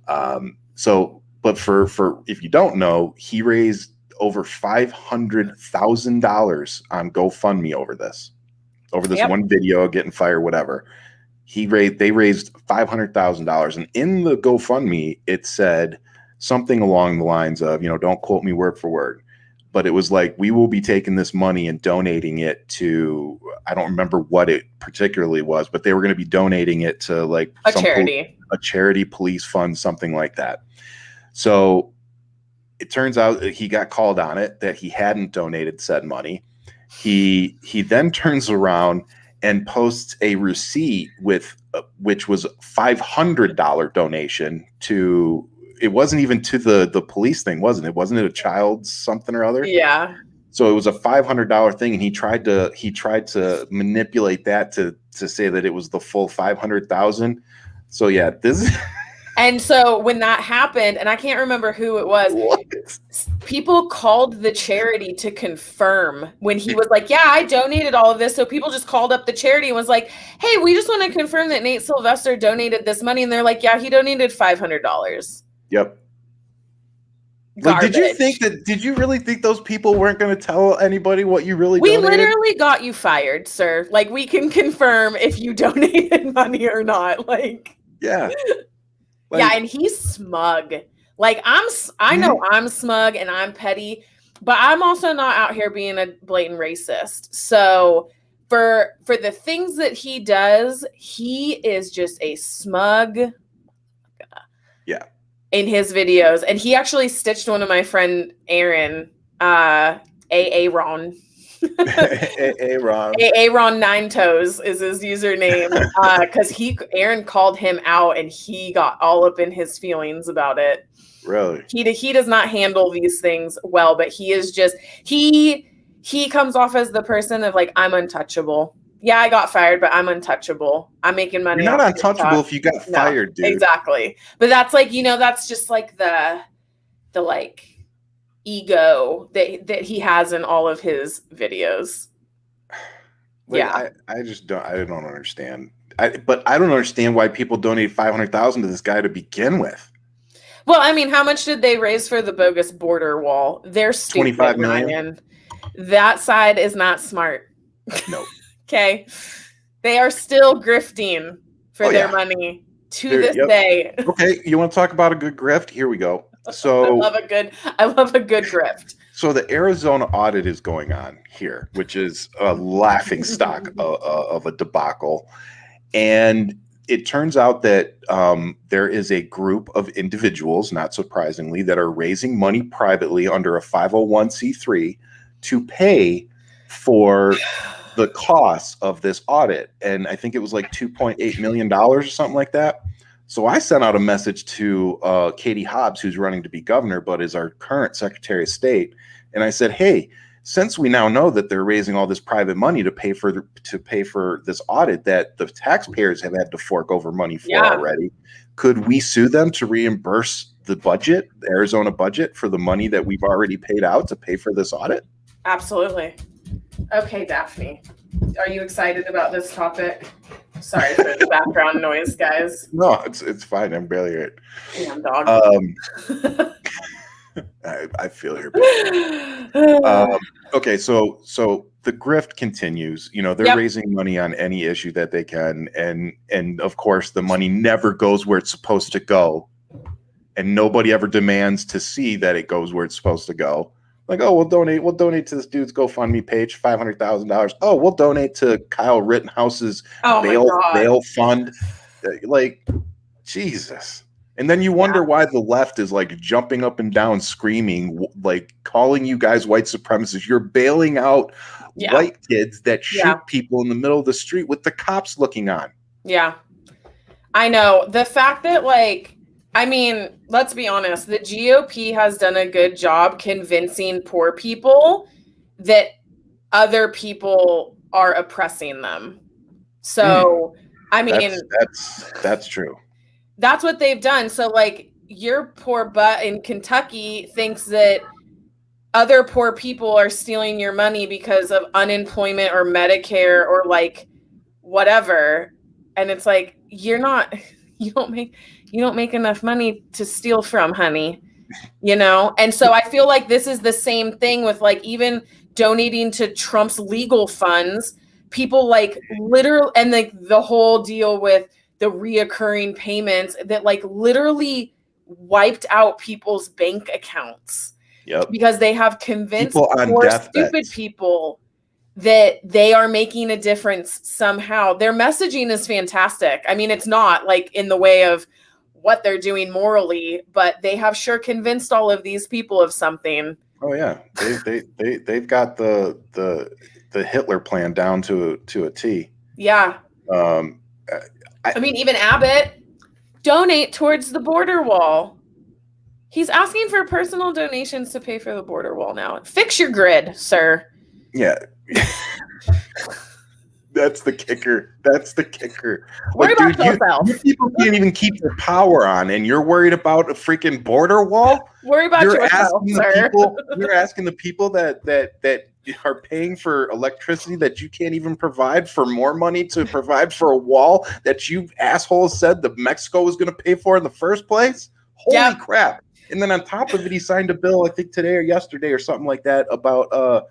But for if you don't know, he raised over $500,000 on GoFundMe over this one video, getting fired, whatever. They raised $500,000, and in the GoFundMe it said something along the lines of, don't quote me word for word, but it was like, we will be taking this money and donating it to, I don't remember what it particularly was, but they were going to be donating it to like a charity, police fund, something like that. So it turns out that he got called on it, that he hadn't donated said money. He then turns around and posts a receipt which was $500 donation to. It wasn't even to the police thing, wasn't it? Wasn't it a child's something or other? Yeah. So it was a $500 thing, and he tried to manipulate that to say that it was the full 500,000. So yeah, this. And so when that happened, and I can't remember who it was, people called the charity to confirm when he was like, yeah, I donated all of this. So people just called up the charity and was like, hey, we just want to confirm that Nate Silvester donated this money. And they're like, yeah, he donated $500. Yep. Like, did you really think those people weren't going to tell anybody what you really donated? We literally got you fired, sir. Like, we can confirm if you donated money or not. Like, Yeah. Yeah, and he's smug. Like I know I'm smug and I'm petty, but I'm also not out here being a blatant racist. So for the things that he does, he is just a smug. Yeah. In his videos, and he actually stitched one of my friend Aaron, Aaron. Aaron Nine Toes is his username, because Aaron called him out and he got all up in his feelings about it. Really? He does not handle these things well, but he is just he comes off as the person of like, I'm untouchable. Yeah, I got fired, but I'm untouchable. I'm making money. You're not untouchable if you got fired, dude. Exactly. But that's like, that's just like the like ego that he has in all of his videos. Like, yeah. I don't understand. But I don't understand why people donate $500,000 to this guy to begin with. Well, I mean, how much did they raise for the bogus border wall? They're stupid. $25 million. That side is not smart. No. Okay. They are still grifting for their money to this day. Okay, you want to talk about a good grift? Here we go. So I love a good grift. So the Arizona audit is going on here, which is a laughing stock of a debacle. And it turns out that there is a group of individuals, not surprisingly, that are raising money privately under a 501c3 to pay for the costs of this audit. And I think it was like $2.8 million or something like that. So I sent out a message to Katie Hobbs, who's running to be governor, but is our current Secretary of State. And I said, hey, since we now know that they're raising all this private money to pay for this audit that the taxpayers have had to fork over money for already, could we sue them to reimburse the budget, the Arizona budget, for the money that we've already paid out to pay for this audit? Absolutely. Okay, Daphne, are you excited about this topic? Sorry for the background noise, guys. No, it's fine. I'm barely here. Damn dog. I feel your okay, so the grift continues. They're raising money on any issue that they can, and of course the money never goes where it's supposed to go, and nobody ever demands to see that it goes where it's supposed to go. Like, oh, we'll donate to this dude's GoFundMe page, $500,000. Oh, we'll donate to Kyle Rittenhouse's bail fund. Like, Jesus. And then you wonder why the left is like jumping up and down, screaming, like calling you guys white supremacists. You're bailing out white kids that shoot people in the middle of the street with the cops looking on. Yeah, I know. The fact that, like, I mean, let's be honest, the GOP has done a good job convincing poor people that other people are oppressing them. So, I mean, that's true. That's what they've done. So, like, your poor butt in Kentucky thinks that other poor people are stealing your money because of unemployment or Medicare or like whatever. And it's like, you don't make enough money to steal from, honey. And so I feel like this is the same thing with, like, even donating to Trump's legal funds, people like literally, and like the whole deal with the reoccurring payments that like literally wiped out people's bank accounts. Yep. Because they have convinced poor stupid people that they are making a difference somehow. Their messaging is fantastic. I mean, it's not like in the way of what they're doing morally, but they have sure convinced all of these people of something. Oh yeah, they've got the Hitler plan down to a T. Yeah. I mean, even Abbott, donate towards the border wall. He's asking for personal donations to pay for the border wall now. Fix your grid, sir. Yeah. That's the kicker. Worry about yourself. You people can't even keep their power on, and you're worried about a freaking border wall? Worry about yourself, sir. You're asking the people that are paying for electricity that you can't even provide for more money to provide for a wall that you assholes said that Mexico was going to pay for in the first place? Holy crap. And then on top of it, he signed a bill, I think today or yesterday or something like that, about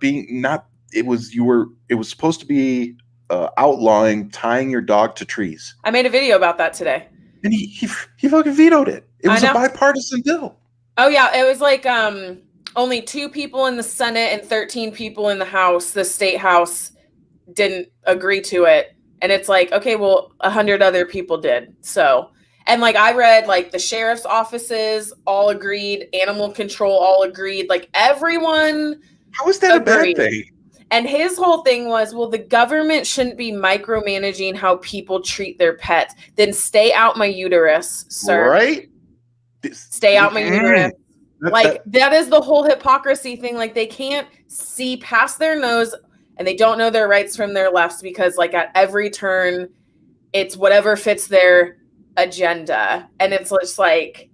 being not. It was supposed to be outlawing tying your dog to trees. I made a video about that today. And he fucking vetoed it. It was a bipartisan bill. Oh, yeah. It was like only 2 people in the Senate and 13 people in the House, the state House, didn't agree to it. And it's like, okay, well, 100 other people did. So, and like I read, like the sheriff's offices all agreed, animal control all agreed, like everyone. How is that agreed. A bad thing? And his whole thing was, well, the government shouldn't be micromanaging how people treat their pets. Then stay out my uterus, sir. Right? Stay out my uterus. That is the whole hypocrisy thing. Like they can't see past their nose and they don't know their rights from their lefts because like at every turn, it's whatever fits their agenda. And it's just like,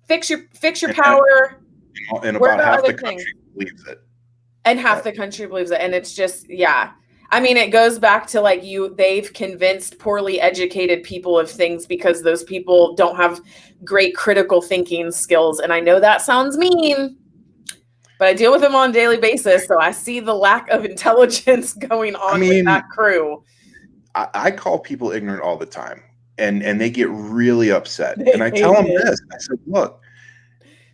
fix your power. And about half the country believes it. And half the country believes it. And it's just, yeah. I mean, it goes back to like they've convinced poorly educated people of things because those people don't have great critical thinking skills. And I know that sounds mean, but I deal with them on a daily basis. So I see the lack of intelligence going on with that crew. I call people ignorant all the time and they get really upset. And I tell them this, I said, look,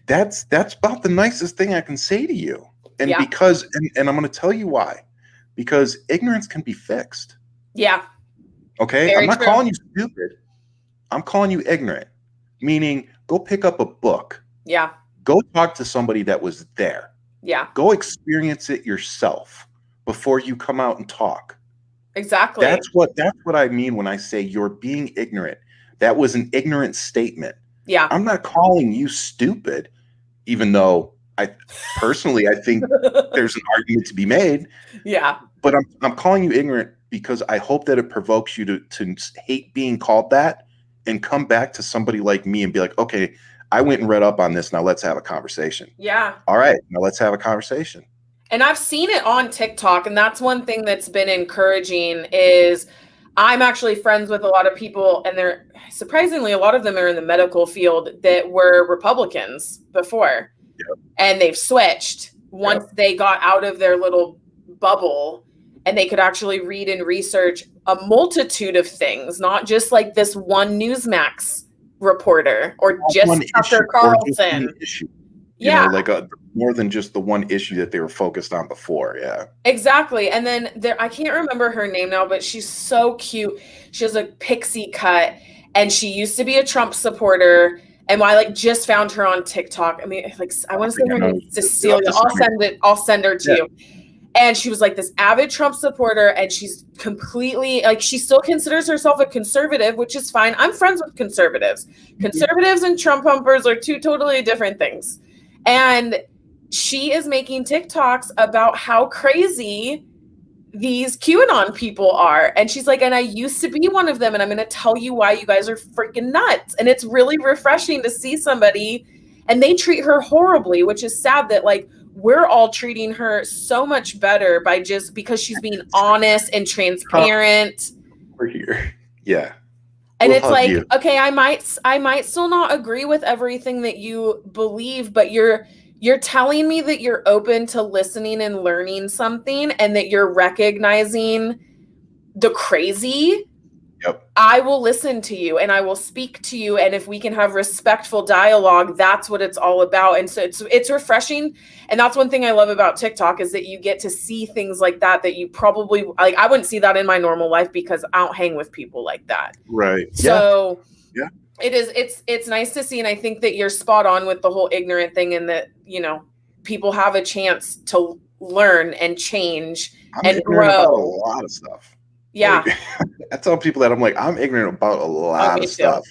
that's about the nicest thing I can say to you. And because, and I'm going to tell you why, because ignorance can be fixed. Yeah. Okay. Very I'm not true. calling you stupid. I'm calling you ignorant, meaning go pick up a book. Yeah. Go talk to somebody that was there. Yeah. Go experience it yourself before you come out and talk. Exactly. That's what I mean when I say you're being ignorant. That was an ignorant statement. Yeah. I'm not calling you stupid, even though I think there's an argument to be made. Yeah. But I'm calling you ignorant because I hope that it provokes you to hate being called that and come back to somebody like me and be like, okay, I went and read up on this. Now let's have a conversation. Yeah. All right. Now let's have a conversation. And I've seen it on TikTok. And that's one thing that's been encouraging is I'm actually friends with a lot of people, and they're surprisingly, a lot of them are in the medical field that were Republicans before. Yep. And they've switched once they got out of their little bubble and they could actually read and research a multitude of things, not just like this one Newsmax reporter or just Tucker Carlson. You know, like more than just the one issue that they were focused on before. Yeah, exactly. And then I can't remember her name now, but she's so cute. She has a pixie cut and she used to be a Trump supporter. And I like just found her on TikTok. I mean, like I want to say her name is Cecilia. I'll send her to you. And she was like this avid Trump supporter, and she's completely like she still considers herself a conservative, which is fine. I'm friends with conservatives. Conservatives and Trump pumpers are 2 totally different things. And she is making TikToks about how crazy these QAnon people are. And she's like, and I used to be one of them, and I'm going to tell you why you guys are freaking nuts. And it's really refreshing to see somebody, and they treat her horribly, which is sad that like we're all treating her so much better by just because she's being honest and transparent. We're here. Yeah. And it's like, okay, I might still not agree with everything that you believe, but you're telling me that you're open to listening and learning something and that you're recognizing the crazy. Yep. I will listen to you and I will speak to you. And if we can have respectful dialogue, that's what it's all about. And so it's refreshing. And that's one thing I love about TikTok is that you get to see things like that you probably like. I wouldn't see that in my normal life because I don't hang with people like that. Right. So yeah. It's nice to see. And I think that you're spot on with the whole ignorant thing and that, you know, people have a chance to learn and change and grow. About a lot of stuff. Yeah. Like, I tell people that I'm like, I'm ignorant about a lot of stuff.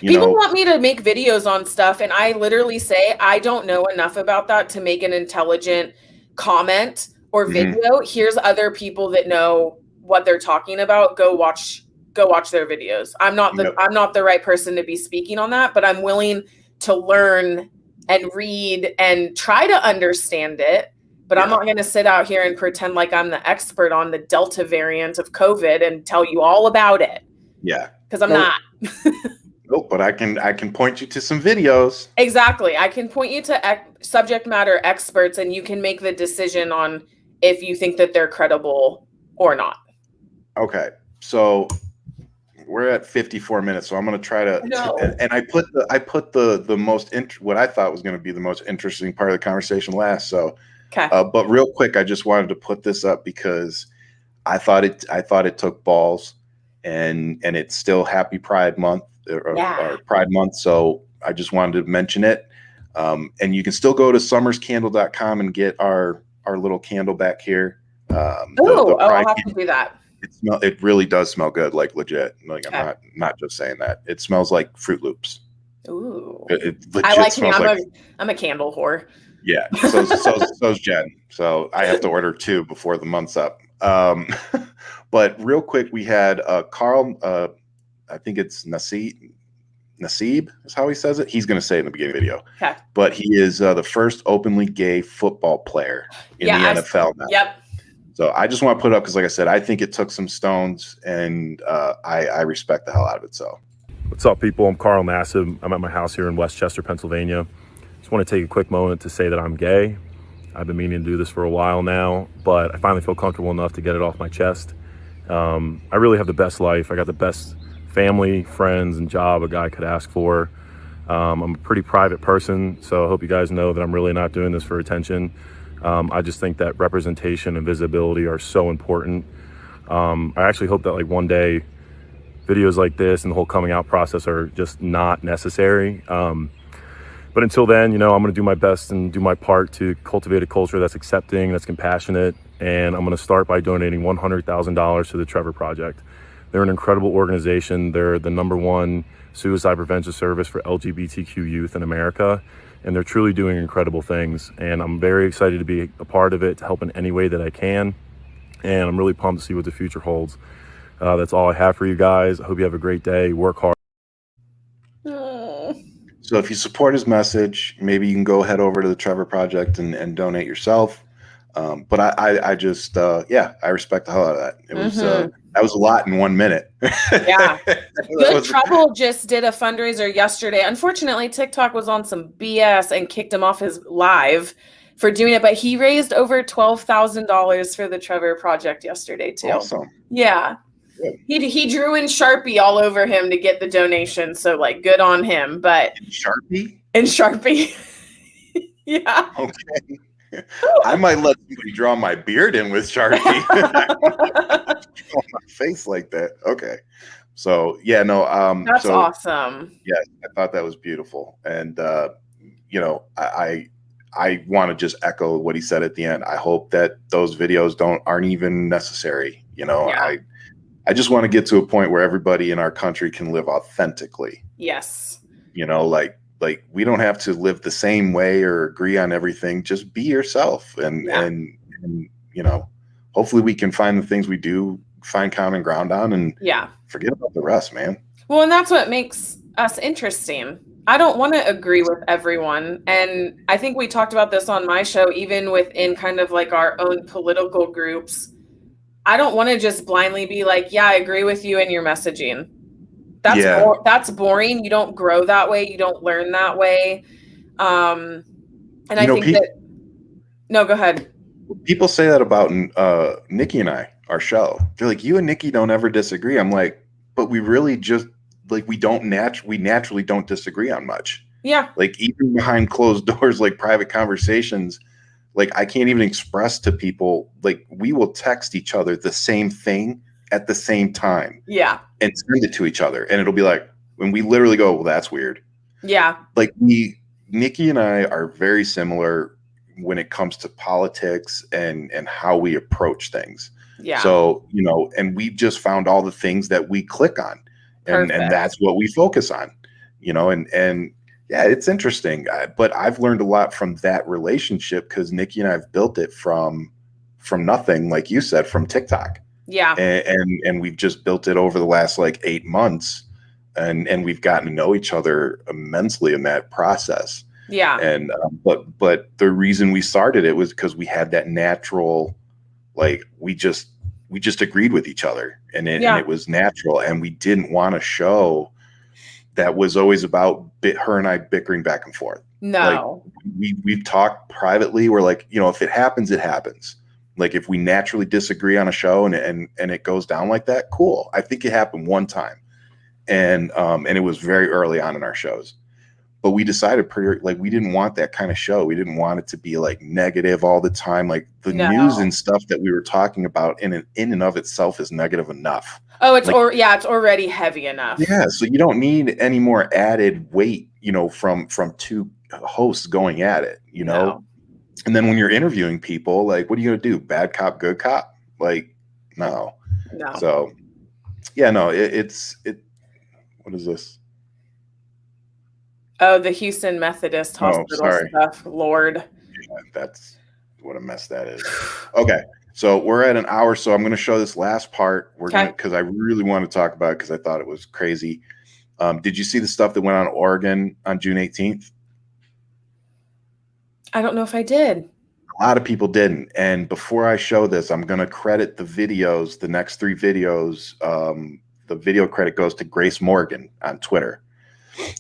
People want me to make videos on stuff. And I literally say, I don't know enough about that to make an intelligent comment or video. Here's other people that know what they're talking about. Go watch their videos. I'm not the right person to be speaking on that, but I'm willing to learn and read and try to understand it. But I'm not going to sit out here and pretend like I'm the expert on the Delta variant of COVID and tell you all about it. Yeah. Because I'm not. Nope, but I can point you to some videos. Exactly. I can point you to subject matter experts and you can make the decision on if you think that they're credible or not. Okay, so we're at 54 minutes, so I'm going to try to. And I put the most what I thought was going to be the most interesting part of the conversation last. So, but real quick, I just wanted to put this up because I thought it took balls, and it's still Happy Pride Month or Pride Month. So I just wanted to mention it. And you can still go to summerscandle.com and get our little candle back here. I'll have to do that. It really does smell good, like legit. Like I'm not just saying that. It smells like Fruit Loops. Ooh, it legit I like smells I'm a candle whore. Yeah, so's Jen. So I have to order 2 before the month's up. But real quick, we had Carl. I think it's Nassib is how he says it. He's going to say it in the beginning of the video. Okay. But he is the first openly gay football player in the NFL now. Yep. So I just want to put it up because, like I said, I think it took some stones, and I respect the hell out of it. So, what's up, people? I'm Carl Nassib. I'm at my house here in Westchester, Pennsylvania. Just want to take a quick moment to say that I'm gay. I've been meaning to do this for a while now, but I finally feel comfortable enough to get it off my chest. I really have the best life. I got the best family, friends, and job a guy could ask for. I'm a pretty private person, so I hope you guys know that I'm really not doing this for attention. I just think that representation and visibility are so important. I actually hope that one day videos like this and the whole coming out process are just not necessary. But until then, I'm going to do my best and do my part to cultivate a culture that's accepting, that's compassionate. And I'm going to start by donating $100,000 to the Trevor Project. They're an incredible organization. They're the #1 suicide prevention service for LGBTQ youth in America. And they're truly doing incredible things. And I'm very excited to be a part of it, to help in any way that I can. And I'm really pumped to see what the future holds. That's all I have for you guys. I hope you have a great day. Work hard. So if you support his message, maybe you can go head over to the Trevor Project and donate yourself. But I just, I respect the hell out of that. It was, that was a lot in 1 minute. Yeah. Good Trouble just did a fundraiser yesterday. Unfortunately, TikTok was on some BS and kicked him off his live for doing it, but he raised over $12,000 for the Trevor Project yesterday too. Awesome. Yeah. Good. He drew in Sharpie all over him to get the donation. So good on him, but in Sharpie. Yeah. Okay. I might let somebody draw my beard in with Sharpie on my face like that. Okay. So that's awesome. Yeah, I thought that was beautiful. And I want to just echo what he said at the end. I hope that those videos aren't even necessary. I just want to get to a point where everybody in our country can live authentically. Yes. Like we don't have to live the same way or agree on everything. Just be yourself. And hopefully we can find the things we do, find common ground on, and forget about the rest, man. Well, and that's what makes us interesting. I don't want to agree with everyone. And I think we talked about this on my show, even within kind of our own political groups. I don't want to just blindly be I agree with you in your messaging. That's boring. You don't grow that way. You don't learn that way. And I think no, go ahead. People say that about Nikki and I, our show. They're like, you and Nikki don't ever disagree. I'm like, but we really just we naturally don't disagree on much. Yeah. Even behind closed doors, private conversations, I can't even express to people, we will text each other the same thing at the same time. Yeah. And send it to each other. And it'll be when we literally go, well, that's weird. Yeah. Nikki and I are very similar when it comes to politics and how we approach things. Yeah. So, and we just found all the things that we click on and that's what we focus on, and yeah, it's interesting. But I've learned a lot from that relationship because Nikki and I have built it from nothing, like you said, from TikTok. Yeah. And we've just built it over the last 8 months and we've gotten to know each other immensely in that process. Yeah. And, but the reason we started it was because we had that natural, we just agreed with each other and it was natural. And we didn't want a show that was always about her and I bickering back and forth. No. We've talked privately. We're if it happens, it happens. Like if we naturally disagree on a show and it goes down like that, cool. I think it happened one time, and it was very early on in our shows. But we decided we didn't want that kind of show. We didn't want it to be like negative all the time. Like the news and stuff that we were talking about in and of itself is negative enough. Oh, it's already heavy enough. Yeah, so you don't need any more added weight, from two hosts going at it, No. And then when you're interviewing people, like, what are you gonna do? Bad cop, good cop? Like, no. So, yeah, no. It's what is this? Oh, the Houston Methodist Hospital stuff. Lord. Yeah, that's what a mess that is. Okay, so we're at an hour, so I'm going to show this last part. Because I really want to talk about it because I thought it was crazy. Did you see the stuff that went on Oregon on June 18th? I don't know if I did. A lot of people didn't. And before I show this, I'm going to credit the videos, the next 3 videos. The video credit goes to Grace Morgan on Twitter.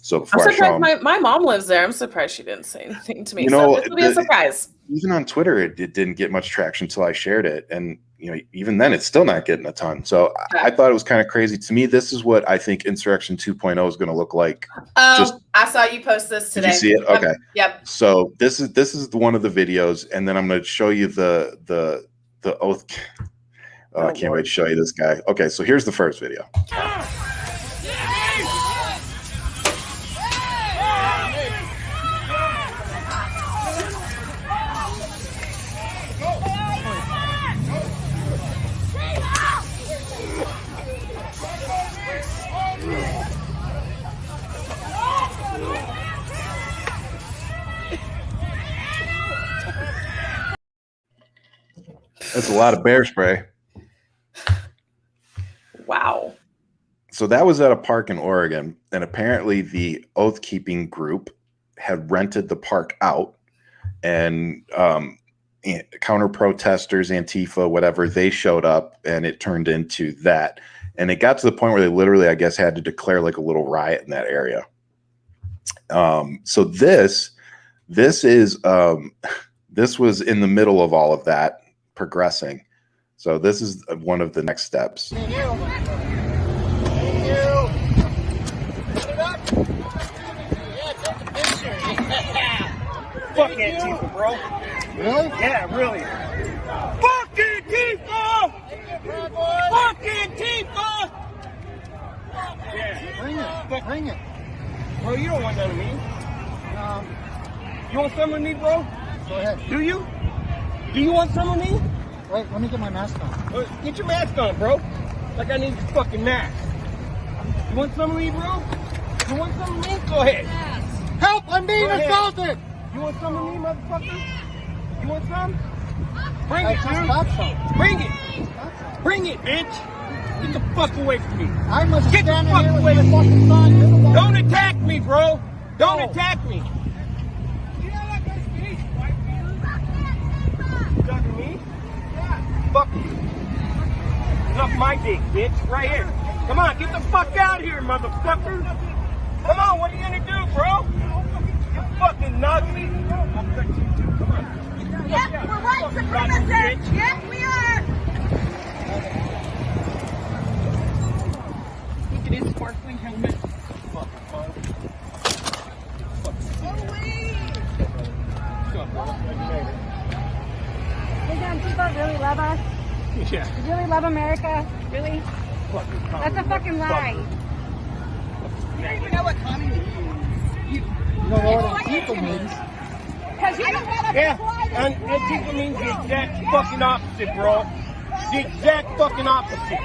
So before I'm surprised my mom lives there. I'm surprised she didn't say anything to me. So this will be a surprise. Even on Twitter, it didn't get much traction until I shared it. And even then, it's still not getting a ton. So I thought it was kind of crazy. To me, this is what I think Insurrection 2.0 is going to look like. I saw you post this today. Did you see it? Okay. Yep. So this is one of the videos, and then I'm going to show you the oath. I can't wait to show you this guy. Okay, so here's the first video. That's a lot of bear spray. Wow. So that was at a park in Oregon, and apparently the oath keeping group had rented the park out, and counter protesters, Antifa, whatever, they showed up, and it turned into that. And it got to the point where they literally, I guess, had to declare like a little riot in that area. So this was in the middle of all of that progressing. So this is one of the next steps. Fuck Antifa, bro. Really? Yeah, really. Fuck Antifa! Fuck Antifa! Yeah. Bring it. Bro, you don't want none of me. You want some of me, bro? Go ahead. Do you? Do you want some of me? Wait, let me get my mask on. Get your mask on, bro. Like I need your fucking mask. You want some of me, bro? You want some of me? Go ahead. Help! I'm being assaulted! You want some of me, motherfucker? You want some? Bring it, dude. Bring it. Bring it, bitch. Get the fuck away from me. I must get the fuck away from me. Don't attack me, bro. Don't attack me. You talking to me? Yeah. Fuck you. Suck my dick, bitch. Right here. Come on, get the fuck out of here, motherfucker. Come on, what are you gonna do, bro? You fucking Nazi. Come on. Yep, we're white supremacists. Yes, we are. Look at his sparkling helmet. Does Antifa really love us? Yeah. You really love America? Really? That's a fucking lie. You don't even know what communism means. You don't know what Antifa means. Because you don't want to and Antifa means the exact fucking opposite, bro. The exact fucking opposite.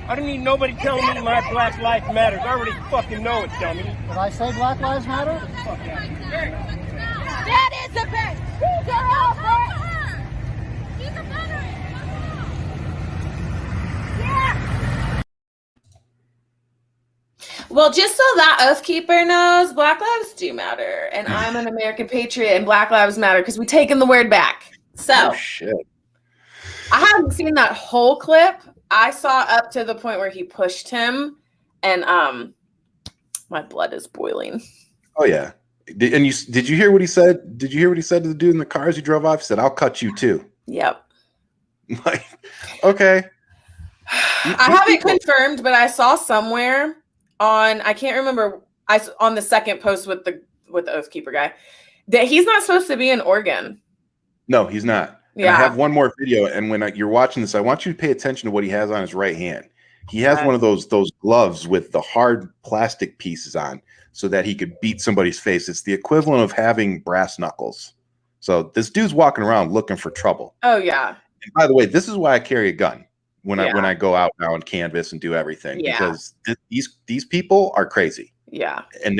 I don't need nobody telling me my Black Lives Matter. I already fucking know it, dummy. Did I say Black Lives Matter? That is the best. These are all best. He's a veteran. Yeah. Well, just so that Oath Keeper knows, Black lives do matter. And I'm an American patriot, and Black lives matter because we've taken the word back. So, shit. I haven't seen that whole clip. I saw up to the point where he pushed him, and my blood is boiling. Oh, yeah. Did you hear what he said? Did you hear what he said to the dude in the car as he drove off? He said, "I'll cut you too." Yep. Like, okay. I haven't confirmed, but I saw somewhere on, I can't remember, on the second post with the Oathkeeper guy, that he's not supposed to be in Oregon. No, he's not. Yeah. And I have one more video, and when you're watching this, I want you to pay attention to what he has on his right hand. He has one of those gloves with the hard plastic pieces on so that he could beat somebody's face. It's the equivalent of having brass knuckles. So this dude's walking around looking for trouble. Oh, yeah. And by the way, this is why I carry a gun when I go out now and canvas and do everything, because these people are crazy. Yeah. And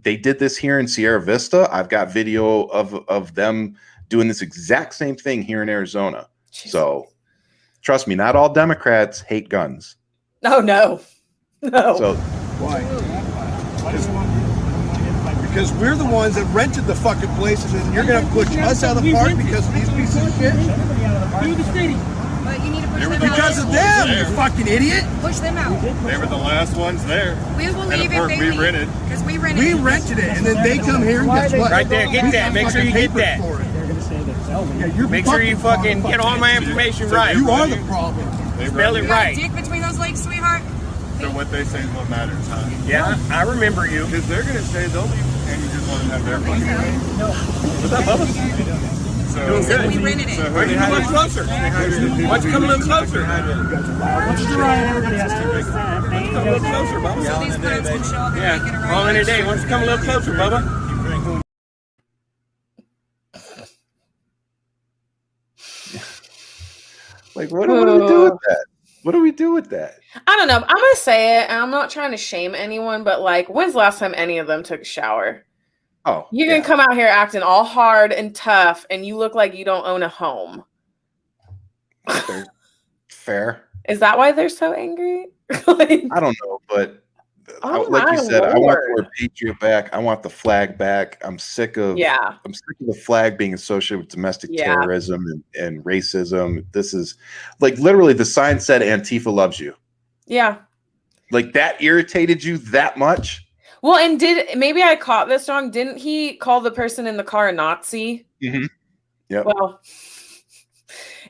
they did this here in Sierra Vista. I've got video of them doing this exact same thing here in Arizona. Jeez. So trust me, not all Democrats hate guns. Oh, no. So why? Because we're the ones that rented the fucking places, and you're gonna push us out of the park because of these pieces of shit? But you need to push them out. Because of them, you fucking idiot! Push them out. They were the last ones there. We will leave if they leave. rented. Because we rented We rented it, and then they come here and guess what? Right there, get that. Make sure you get that. Make sure you fucking get all my information right. You are the problem. Spell it right. Dick between those legs, sweetheart. So what they say is what matters, huh? Yeah, I remember you. Because they're going to say they'll leave and you just want to have their fucking way. What's up, Bubba? So we rented it. So Why don't you come a little closer? Why don't you come a little closer? Everybody has to come a little closer, Bubba. So these clowns can show up and make it a All in a day. Why don't you come a little closer, Bubba? like, what do we do with that? What do we do with that? I don't know. I'm going to say it, and I'm not trying to shame anyone, but like, when's the last time any of them took a shower? Oh, you're going to come out here acting all hard and tough, and you look like you don't own a home. Fair. Is that why they're so angry? I don't know, but like you said, I want the word patriot back. I want the flag back. I'm sick of the flag being associated with domestic terrorism and racism. This is like literally the sign said Antifa loves you. Yeah. Like that irritated you that much? Well, and maybe I caught this wrong. Didn't he call the person in the car a Nazi? Mm-hmm. Yeah. Well,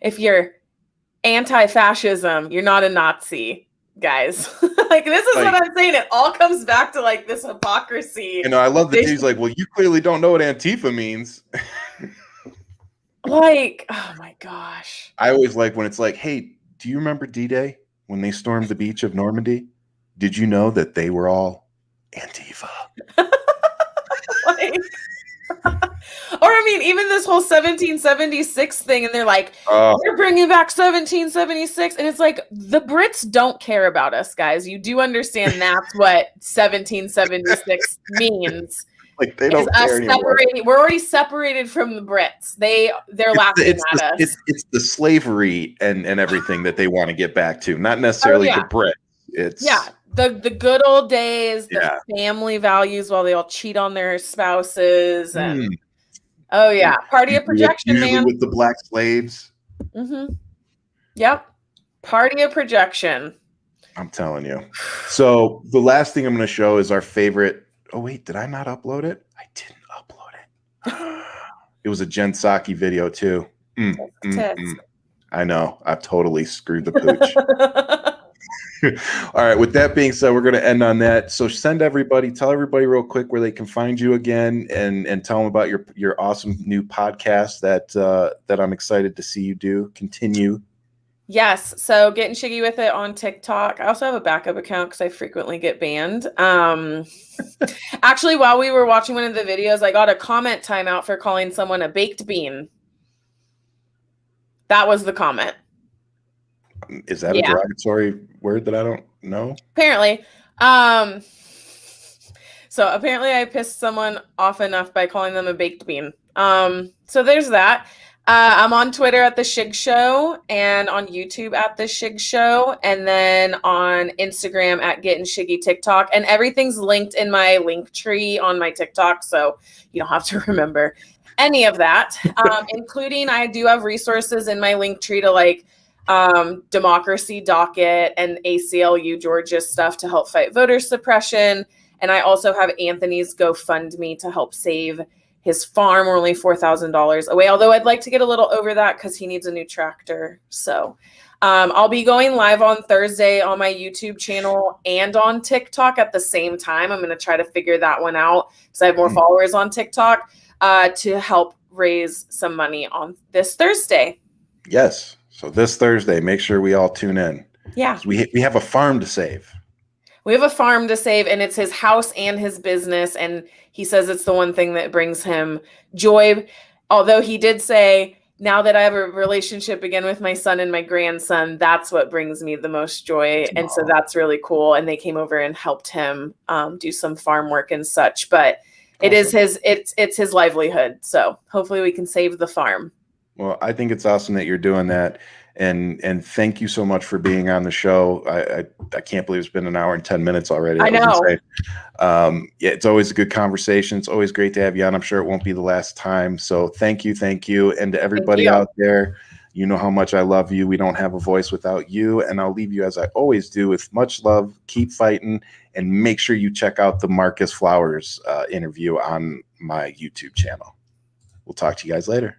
if you're anti-fascism, you're not a Nazi, guys. Like, this is what I'm saying. It all comes back to like this hypocrisy. You know, I love that dude's like, well, you clearly don't know what Antifa means. Like, oh my gosh. I always like when it's like, hey, do you remember D-Day when they stormed the beach of Normandy? Did you know that they were all Antifa? Like, or I mean, even this whole 1776 thing, and they're like, we're bringing back 1776, and it's like, the Brits don't care about us, guys. You do understand that's what 1776 means. Like, they don't care anymore. We're already separated from the Brits. They're laughing at us. It's the slavery and everything that they want to get back to, not necessarily the Brits. It's the good old days, the family values while they all cheat on their spouses. And party of projection, man. With the black slaves. Mm-hmm. Yep. Party of projection. I'm telling you. So the last thing I'm going to show is our favorite. Oh, wait, did I not upload it? I didn't upload it. It was a Jen Psaki video too. I know. I've totally screwed the pooch. All right. With that being said, we're going to end on that. So tell everybody real quick where they can find you again, and tell them about your awesome new podcast that I'm excited to see you continue. Yes. So getting Shiggy with it on TikTok. I also have a backup account because I frequently get banned. Actually, while we were watching one of the videos, I got a comment timeout for calling someone a baked bean. That was the comment. Is that a derogatory word that I don't know? Apparently. So apparently I pissed someone off enough by calling them a baked bean. So there's that. I'm on Twitter at the Shig Show, and on YouTube at the Shig Show, and then on Instagram at Getting Shiggy TikTok, and everything's linked in my link tree on my TikTok, so you don't have to remember any of that. Including I do have resources in my link tree to like Democracy Docket and ACLU Georgia stuff to help fight voter suppression. And I also have Anthony's GoFundMe to help save his farm. We're only $4,000 away, although I'd like to get a little over that because he needs a new tractor. So I'll be going live on Thursday on my YouTube channel and on TikTok at the same time. I'm going to try to figure that one out because I have more followers on TikTok to help raise some money on this Thursday. Yes. So this Thursday, make sure we all tune in. Yeah. We have a farm to save. We have a farm to save, and it's his house and his business. And he says it's the one thing that brings him joy. Although he did say, now that I have a relationship again with my son and my grandson, that's what brings me the most joy. And so that's really cool. And they came over and helped him do some farm work and such. But it is it's his livelihood. So hopefully we can save the farm. Well, I think it's awesome that you're doing that. And thank you so much for being on the show. I can't believe it's been an hour and 10 minutes already. I know. Yeah, it's always a good conversation. It's always great to have you on. I'm sure it won't be the last time. So thank you. And to everybody out there, you know how much I love you. We don't have a voice without you. And I'll leave you as I always do with much love. Keep fighting, and make sure you check out the Marcus Flowers interview on my YouTube channel. We'll talk to you guys later.